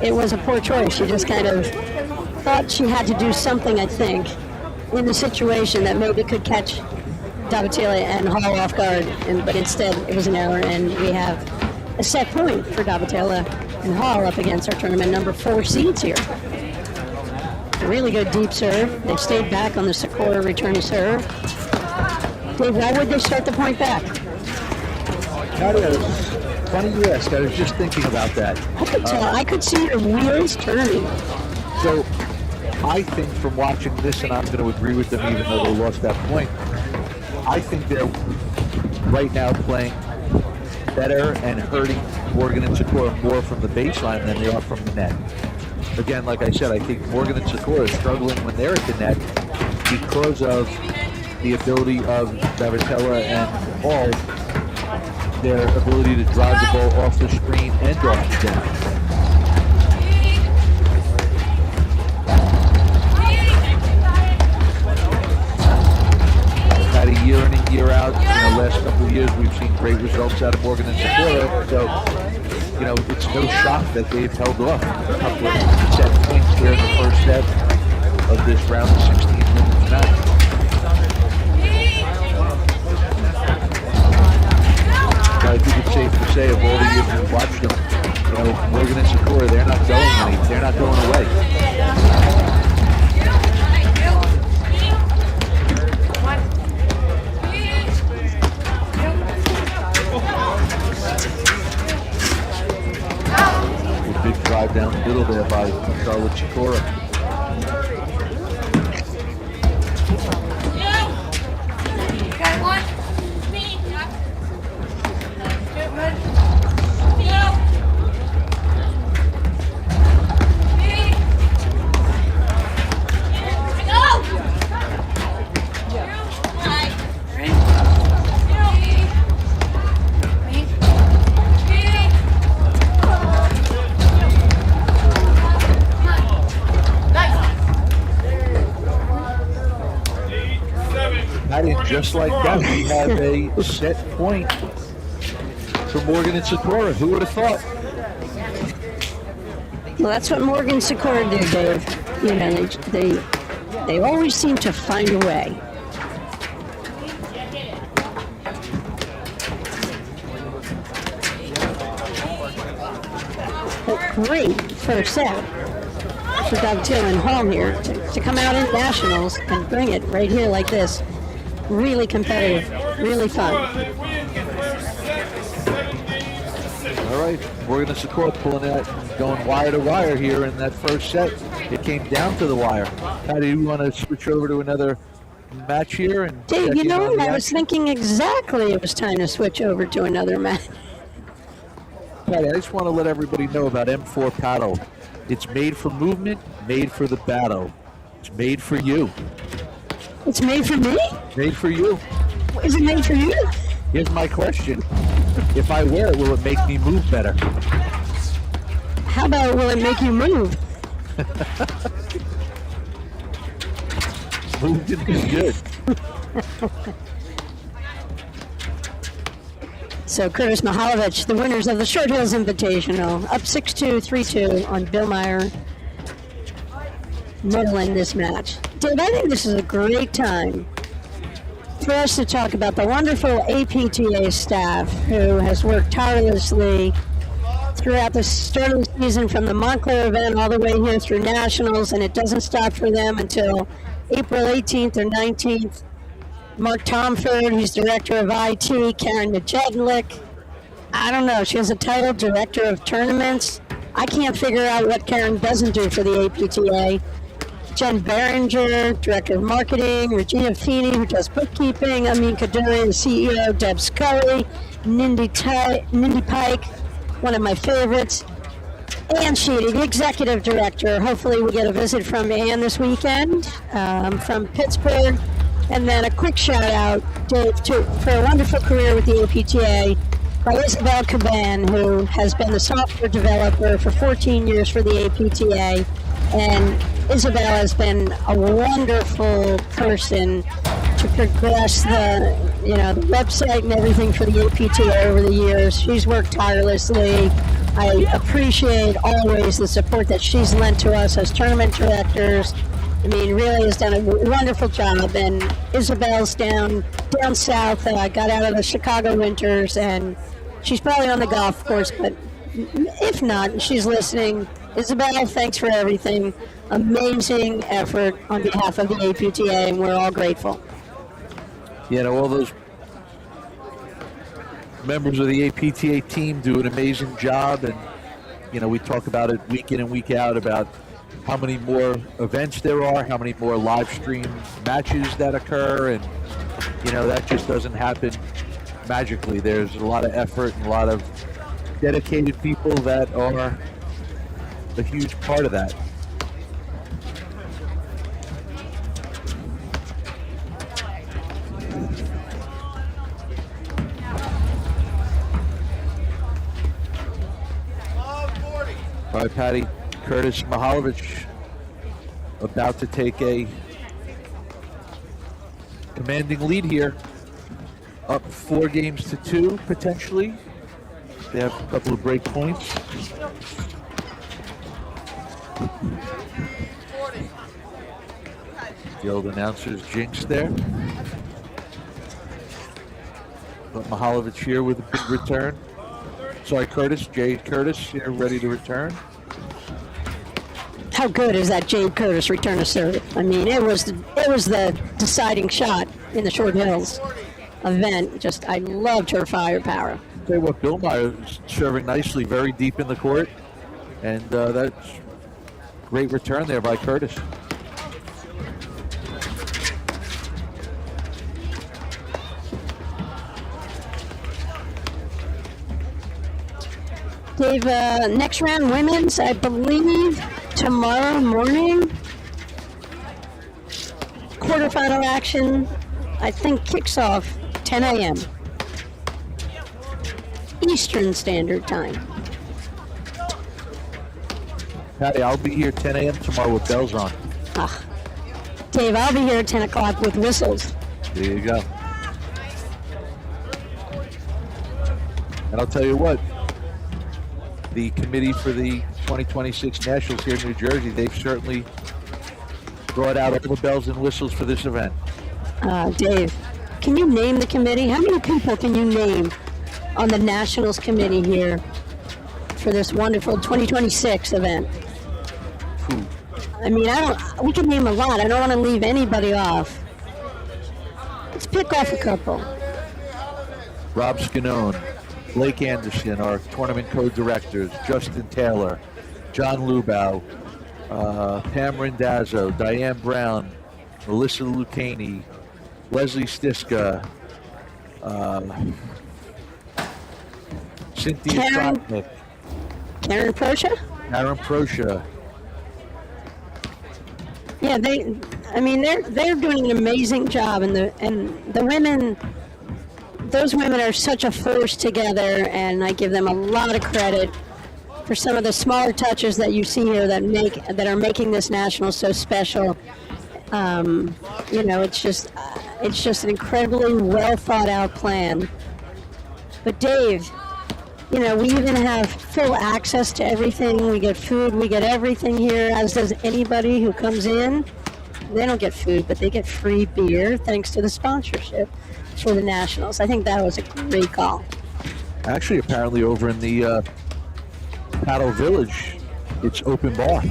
It was a poor choice. She just kind of thought she had to do something, I think, in the situation that maybe could catch Davatella and Hall off guard, but instead it was an error, and we have a set point for Davatella and Hall up against our tournament number 4 seeds here. Really good deep serve. They stayed back on the Sikora return serve. Dave, why would they start the point back? Funny you ask. I was just thinking about that. I could tell. I could see the wheels turning. So I think from watching this, and I'm going to agree with them even though they lost that point, I think they're right now playing better and hurting Morgan and Sikora more from the baseline than they are from the net. Again, like I said, I think Morgan and Sikora are struggling when they're at the net because of the ability of Davatella and Hall, their ability to drive the ball off the screen and off the deck. Year in and year out, last couple of years we've seen great results out of Morgan and Sikora, so it's no shock that they've held off a couple of set points here in the first set of this round of 16 minutes match. I think it's safe to say of all the years we've watched them, Morgan and Sikora, they're not going away. Drive down the middle there by Charlotte Sikora. Just like that, we have a set point for Morgan and Sikora. Who would have thought? Well, that's what Morgan and Sikora do, Dave. They always seem to find a way. A great first set for Davatella and Hall here to come out in nationals and bring it right here like this. Really competitive, really fun. All right, Morgan and Sikora pulling out, going wire to wire here in that first set. It came down to the wire. How do you want to switch over to another match here? And Dave, I was thinking exactly it was time to switch over to another match. Patty, I just want to let everybody know about M4 Paddle. It's made for movement, made for the battle. It's made for you. It's made for me? Made for you. Is it made for you? Here's my question. If I wear it, will it make me move better? How about will it make you move? Moving is good. So Curtis Mihalovich, the winners of the Short Hills Invitational, up 6-2, 3-2 on Bill Meyer. Middle in this match. Dave, I think this is a great time for us to talk about the wonderful APTA staff who has worked tirelessly throughout the start of the season from the Montclair event all the way here through Nationals, and it doesn't stop for them until April 18th or 19th. Mark Tomford, who's Director of IT, Karen Majedlik. I don't know, she has a title, Director of Tournaments. I can't figure out what Karen doesn't do for the APTA. Jen Behringer, Director of Marketing, Regina Feeney, who does bookkeeping, Amin Kaduri, the CEO, Deb Scully, Nindy Pike, one of my favorites, Ann Sheedy, the Executive Director. Hopefully we get a visit from Ann this weekend from Pittsburgh. And then a quick shout out, Dave, for a wonderful career with the APTA by Isabel Caban, who has been the software developer for 14 years for the APTA. And Isabel has been a wonderful person to progress the website and everything for the APTA over the years. She's worked tirelessly. I appreciate always the support that she's lent to us as tournament directors. I mean, really has done a wonderful job. And Isabel's down south, got out of the Chicago winters, and she's probably on the golf course, but if not, she's listening. Isabel, thanks for everything. Amazing effort on behalf of the APTA, and we're all grateful. All those members of the APTA team do an amazing job, and we talk about it week in and week out about how many more events there are, how many more live stream matches that occur, and that just doesn't happen magically. There's a lot of effort and a lot of dedicated people that are a huge part of that. All right, Patty. Curtis Mihalovich about to take a commanding lead here. Up 4-2, potentially. They have a couple of break points. The old announcer's jinx there. But Mihalovich here with a big return. Sorry, Jade Curtis here ready to return. How good is that Jade Curtis return to serve? I mean, it was the deciding shot in the Short Hills event. I loved her firepower. Tell you what, Bill Meyer is serving nicely, very deep in the court, and that's great return there by Curtis. Dave, next round women's, I believe tomorrow morning. Quarterfinal action, I think, kicks off 10 a.m. Eastern Standard Time. Patty, I'll be here 10 a.m. tomorrow with bells on. Dave, I'll be here at 10 o'clock with whistles. There you go. And I'll tell you what, the committee for the 2026 Nationals here in New Jersey, they've certainly brought out all the bells and whistles for this event. Dave, can you name the committee? How many people can you name on the Nationals committee here for this wonderful 2026 event? Whew. I mean, we can name a lot. I don't want to leave anybody off. Let's pick off a couple. Rob Scanone, Blake Anderson, our tournament co-directors, Justin Taylor, John Lubau, Pam Randazzo, Diane Brown, Melissa Lucchini, Leslie Stiska, Cynthia Trotnick, Karen Proscia? Aaron Proscia. Yeah, they're doing an amazing job, and the women, those women are such a force together, and I give them a lot of credit for some of the smaller touches that you see here that are making this national so special. It's just an incredibly well thought out plan. But Dave, we even have full access to everything. We get food, we get everything here, as does anybody who comes in. They don't get food, but they get free beer thanks to the sponsorship for the Nationals. I think that was a great call. Actually, apparently over in the Paddle Village, it's open bar.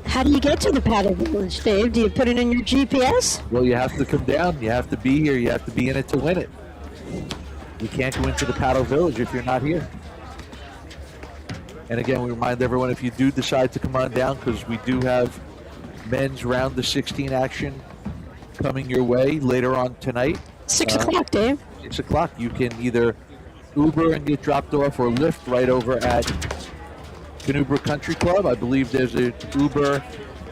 How do you get to the Paddle Village, Dave? Do you put it in your GPS? Well, you have to come down. You have to be here. You have to be in it to win it. You can't go into the Paddle Village if you're not here. And again, we remind everyone, if you do decide to come on down, because we do have men's round of 16 action coming your way later on tonight. 6 o'clock, Dave. 6 o'clock. You can either Uber and get dropped off or Lyft right over at Canoobra Country Club. I believe there's an Uber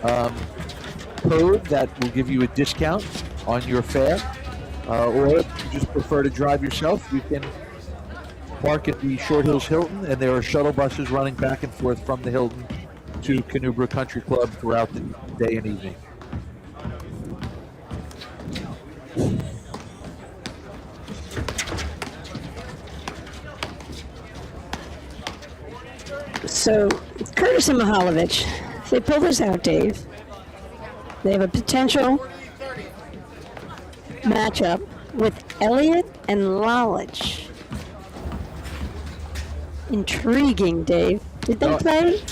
code that will give you a discount on your fare. Or if you just prefer to drive yourself, you can park at the Short Hills Hilton, and there are shuttle buses running back and forth from the Hilton to Canoobra Country Club throughout the day and evening. So, Curtis and Mihalovich, if they pull this out, Dave, they have a potential matchup with Elliott and Lalich. Intriguing, Dave. Did they play?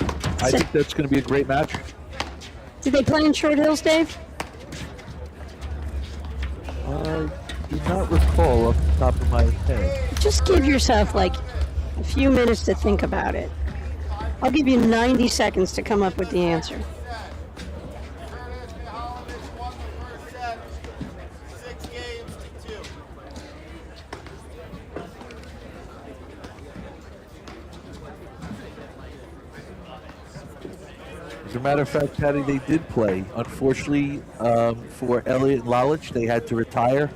I think that's going to be a great match. Did they play in Short Hills, Dave? I do not recall off the top of my head. Just give yourself like a few minutes to think about it. I'll give you 90 seconds to come up with the answer. As a matter of fact, Patty, they did play. Unfortunately, for Elliott and Lalich, they had to retire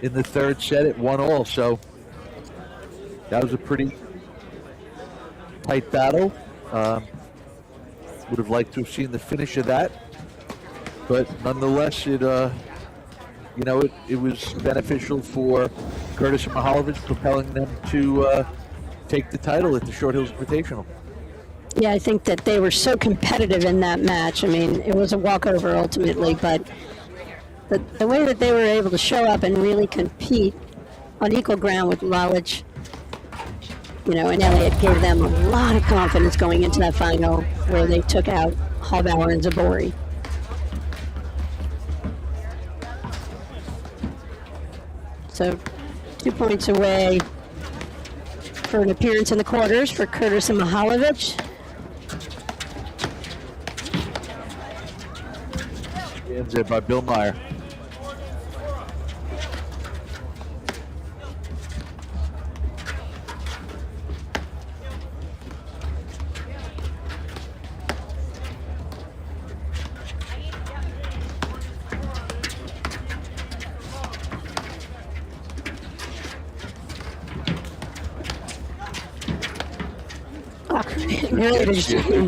in the third set at 1-1. So that was a pretty tight battle. Would have liked to have seen the finish of that, but nonetheless, it was beneficial for Curtis and Mihalovich, propelling them to take the title at the Short Hills Invitational. Yeah, I think that they were so competitive in that match. I mean, it was a walkover ultimately, but the way that they were able to show up and really compete on equal ground with Lalich, and Elliott gave them a lot of confidence going into that final where they took out Hallbauer and Zabori. So 2 points away for an appearance in the quarters for Curtis and Mihalovich. Ends there by Bill Meyer.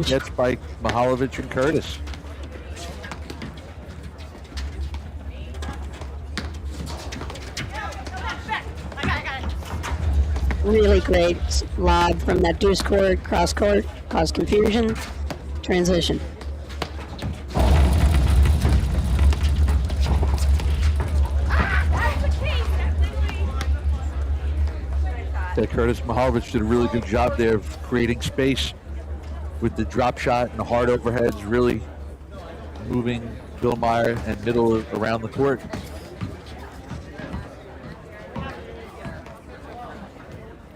Gets by Mihalovich and Curtis. Really great lob from that deuce court, cross court, caused confusion, transition. Curtis Mihalovich did a really good job there of creating space with the drop shot and the hard overheads, really moving Bill Meyer and middle around the court.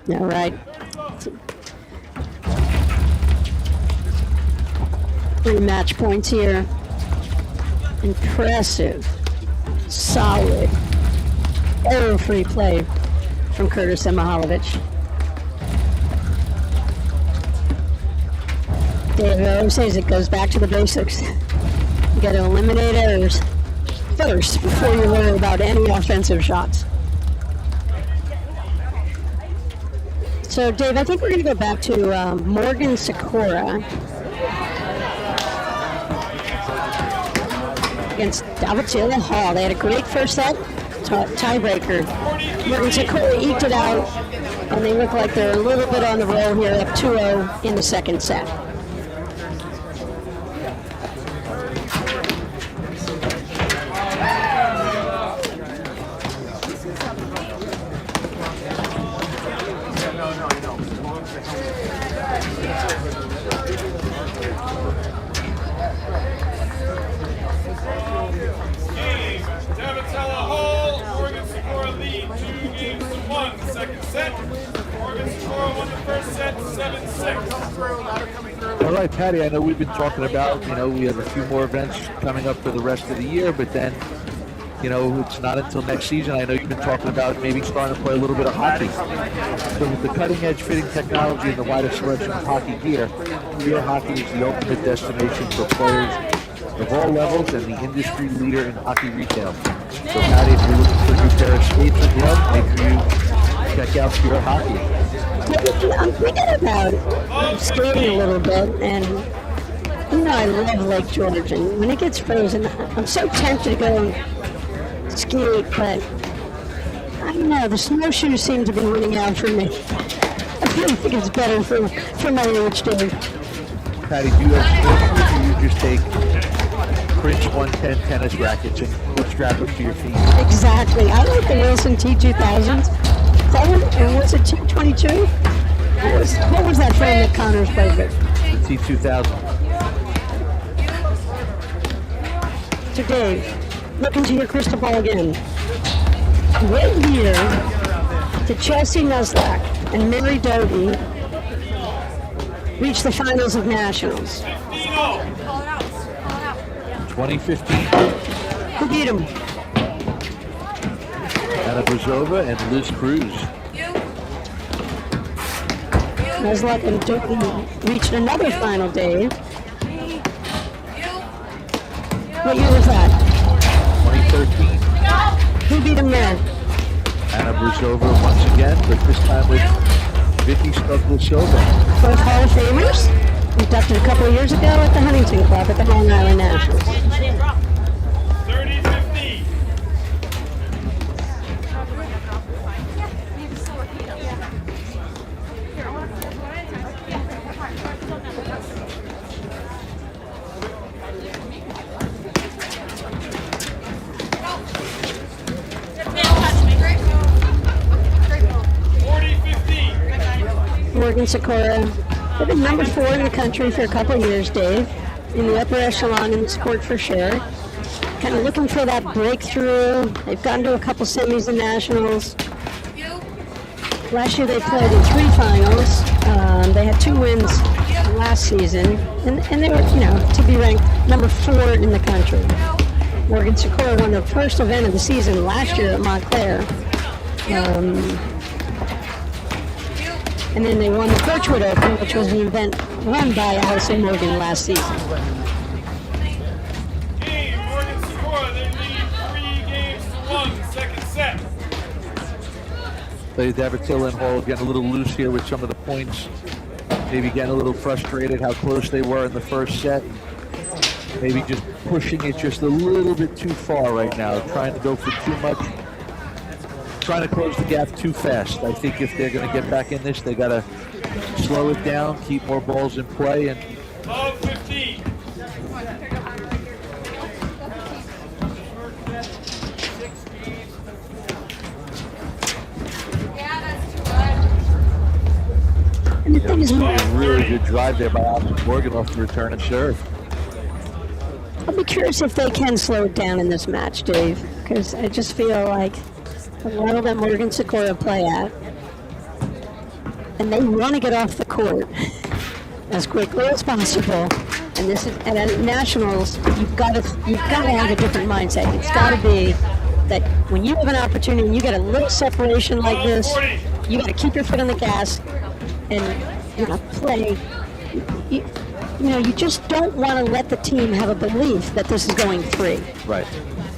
All right. 3 match points here. Impressive, solid, error-free play from Curtis and Mihalovich. Dave always says it goes back to the basics. You got to eliminate errors first before you worry about any offensive shots. So, Dave, I think we're going to go back to Morgan Sikora against Davatila Hall. They had a great first set, tiebreaker. Morgan Sikora eked it out, and they look like they're a little bit on the roll here, up 2-0 in the second set. All right, Patty, I know we've been talking about, we have a few more events coming up for the rest of the year, but then, it's not until next season. I know you've been talking about maybe starting to play a little bit of hockey. So with the cutting-edge fitting technology and the widest selection of hockey gear, Gear Hockey is the ultimate destination for players of all levels and the industry leader in hockey retail. So, Patty, if you're looking for a new pair of skates or gloves, make sure you check out Gear Hockey. I'm thinking about skating a little bit, and I love Lake George, and when it gets frozen, I'm so tempted to go and skate, but I don't know, the snowshoes seem to be winning out for me. I really think it's better for my age, Dave. Patty, do you have snowshoes, or you just take Prince 110 tennis rackets and strap them to your feet? Exactly. I like the Wilson T2000s. And was it T22? What was that frame that Connors played with? The T2000. So Dave, look into your crystal ball again. What year did Chelsea Nuzlak and Mary Doty reach the finals of nationals? 2015. Who beat them? Anna Brzova and Liz Cruz. Nuzlak and Doty reached another final, Dave. What year was that? 2013. Who beat them there? Anna Brzova once again, but this time with Vicky Stokosova. Both Hall of Famers, inducted a couple of years ago at the Huntington Club at the Long Island Nationals. 30-15. Morgan Sikora. They've been number 4 in the country for a couple of years, Dave, in the upper echelon in the sport for sure. Kind of looking for that breakthrough. They've gotten to a couple semis and nationals. Last year they played in 3 finals. They had 2 wins last season, and they were, to be ranked number 4 in the country. Morgan Sikora won the first event of the season last year at Montclair. And then they won the Birchwood Open, which was an event run by Allison Morgan last season. Game, Morgan Sikora, they lead 3-1, second set. Played Davatila and Hall getting a little loose here with some of the points. Maybe getting a little frustrated how close they were in the first set. Maybe just pushing it just a little bit too far right now, trying to go for too much. Trying to close the gap too fast. I think if they're going to get back in this, they got to slow it down, keep more balls in play, and 15. And the thing is, really good drive there by Allison Morgan off the return and serve. I'll be curious if they can slow it down in this match, Dave, because I just feel like the level that Morgan Sikora play at, and they want to get off the court as quickly as possible. And this is at nationals. You've got to have a different mindset. It's got to be that when you have an opportunity and you get a little separation like this, you got to keep your foot on the gas and play. you just don't want to let the team have a belief that this is going 3. Right.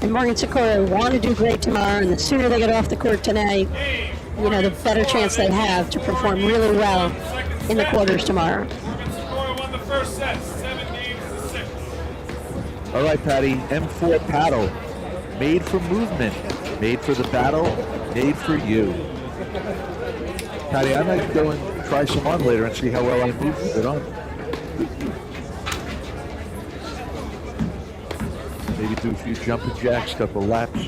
And Morgan Sikora want to do great tomorrow, and the sooner they get off the court tonight, the better chance they have to perform really well in the quarters tomorrow. Morgan Sikora won the first set, 7 games to 6. All right, Patty. M4 paddle, made for movement, made for the battle, made for you. Patty, I might go and try some on later and see how well I move with it on. Maybe do a few jumping jacks, couple laps.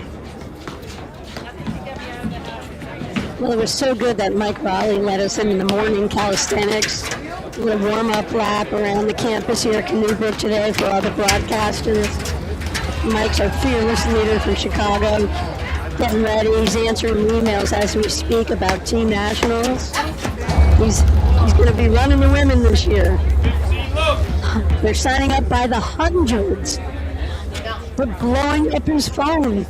Well, it was so good that Mike Raleigh led us in the morning calisthenics, a little warm-up lap around the campus here at Canubrook today for all the broadcasters. Mike's our fearless leader from Chicago, getting ready. He's answering emails as we speak about team nationals. He's going to be running the women this year. They're signing up by the hundreds. We're blowing up his phone.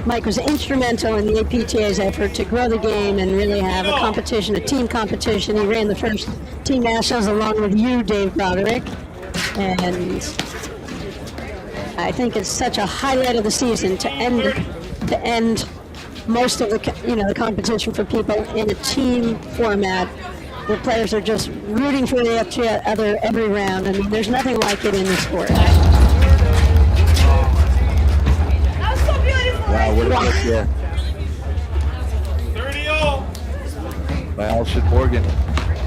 Mike was instrumental in the APTA's effort to grow the game and really have a competition, a team competition. He ran the first team nationals along with you, Dave Broderick. And I think it's such a highlight of the season to end most of the the competition for people in a team format where players are just rooting for the other every round. I mean, there's nothing like it in the sport. Wow, what a look here 30-0. by Allison Morgan.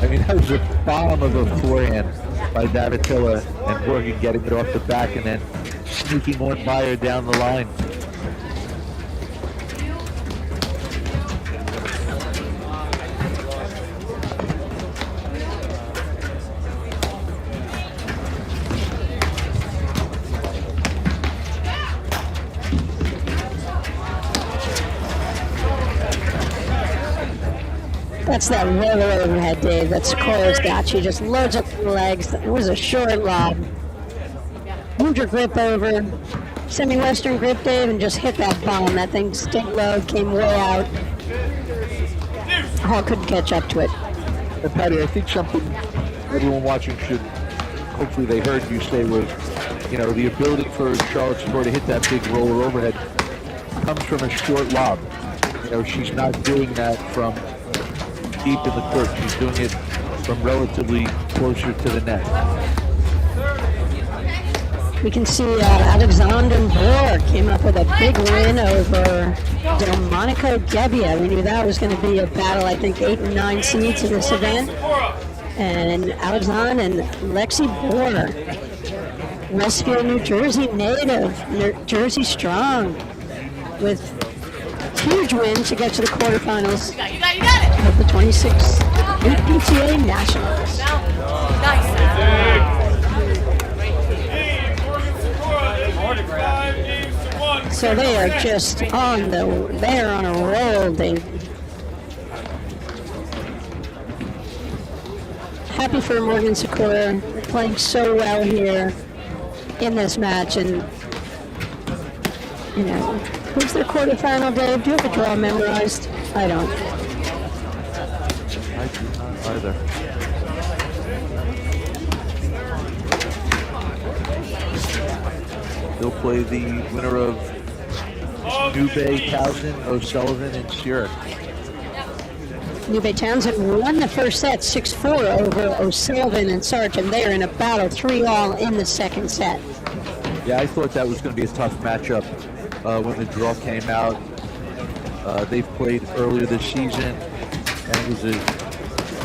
I mean, that was a bomb of a forehand by Davatilla, and Morgan getting it off the back and then sneaking one by her down the line. That's that roller overhead, Dave. That Sikora's got. She just loads up the legs. It was a short lob. Moved her grip over. Semi-western grip, Dave, and just hit that bomb. That thing stick load came way out. Hall couldn't catch up to it. And Patty, I think something everyone watching should, hopefully they heard you say was, the ability for Charlotte Sikora to hit that big roller overhead comes from a short lob. She's not doing that from deep in the court. She's doing it from relatively closer to the net. We can see Alexander Bohr came up with a big win over Delmonico Gebbia. We knew that was going to be a battle, I think 8 and 9 seeds in this event. And Alexander and Lexi Bohr, Westfield, New Jersey native, New Jersey strong, with huge win to get to the quarterfinals of the 26th APTA Nationals. Nice. So they are just they're on a roll. Happy for Morgan Sikora, playing so well here in this match, and who's their quarterfinal, Dave? Do you have a draw memorized? I don't. I do not either. They'll play the winner of Newbay, Towson, O'Sullivan, and Zurich. Newbay Townsend won the first set 6-4 over O'Sullivan and Sargent. They're in a battle 3-all in the second set. Yeah, I thought that was going to be a tough matchup when the draw came out. They've played earlier this season, and it was a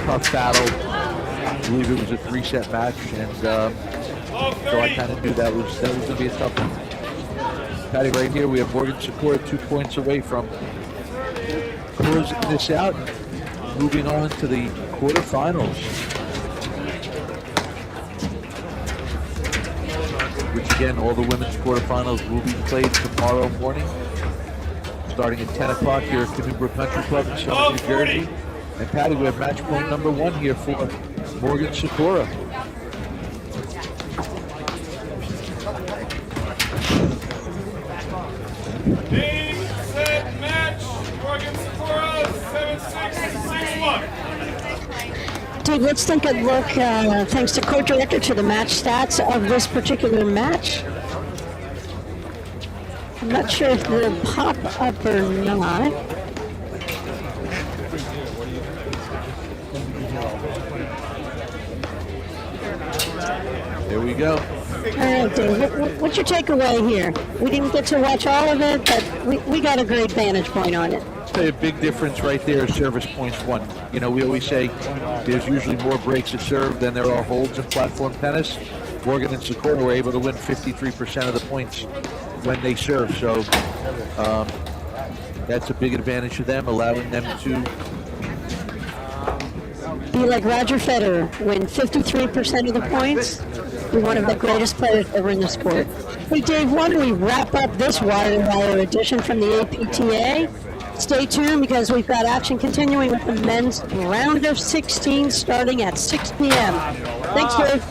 tough battle. I believe it was a 3-set match, and so I kind of knew that was going to be a tough one. Patty, right here, we have Morgan Sikora 2 points away from closing this out, moving on to the quarterfinals, which again, all the women's quarterfinals will be played tomorrow morning, starting at 10 o'clock here at Canubrook Country Club in Southern New Jersey. And Patty, we have match point number 1 here for Morgan Sikora. Game, set, match. Morgan Sikora, 7-6, 6-1. Dave, let's take a look, thanks to Court Director, to the match stats of this particular match. I'm not sure if they'll pop up or not. There we go. All right, Dave, what's your takeaway here? We didn't get to watch all of it, but we got a great vantage point on it. A big difference right there is service points won. You know, we always say there's usually more breaks at serve than there are holds in platform tennis. Morgan and Sikora were able to win 53% of the points when they serve. So that's a big advantage to them, allowing them to be like Roger Federer, win 53% of the points. Be one of the greatest players ever in the sport. Hey Dave, why don't we wrap up this Wire2Wire edition from the APTA? Stay tuned because we've got action continuing with the men's round of 16 starting at 6 p.m. Thanks, Dave.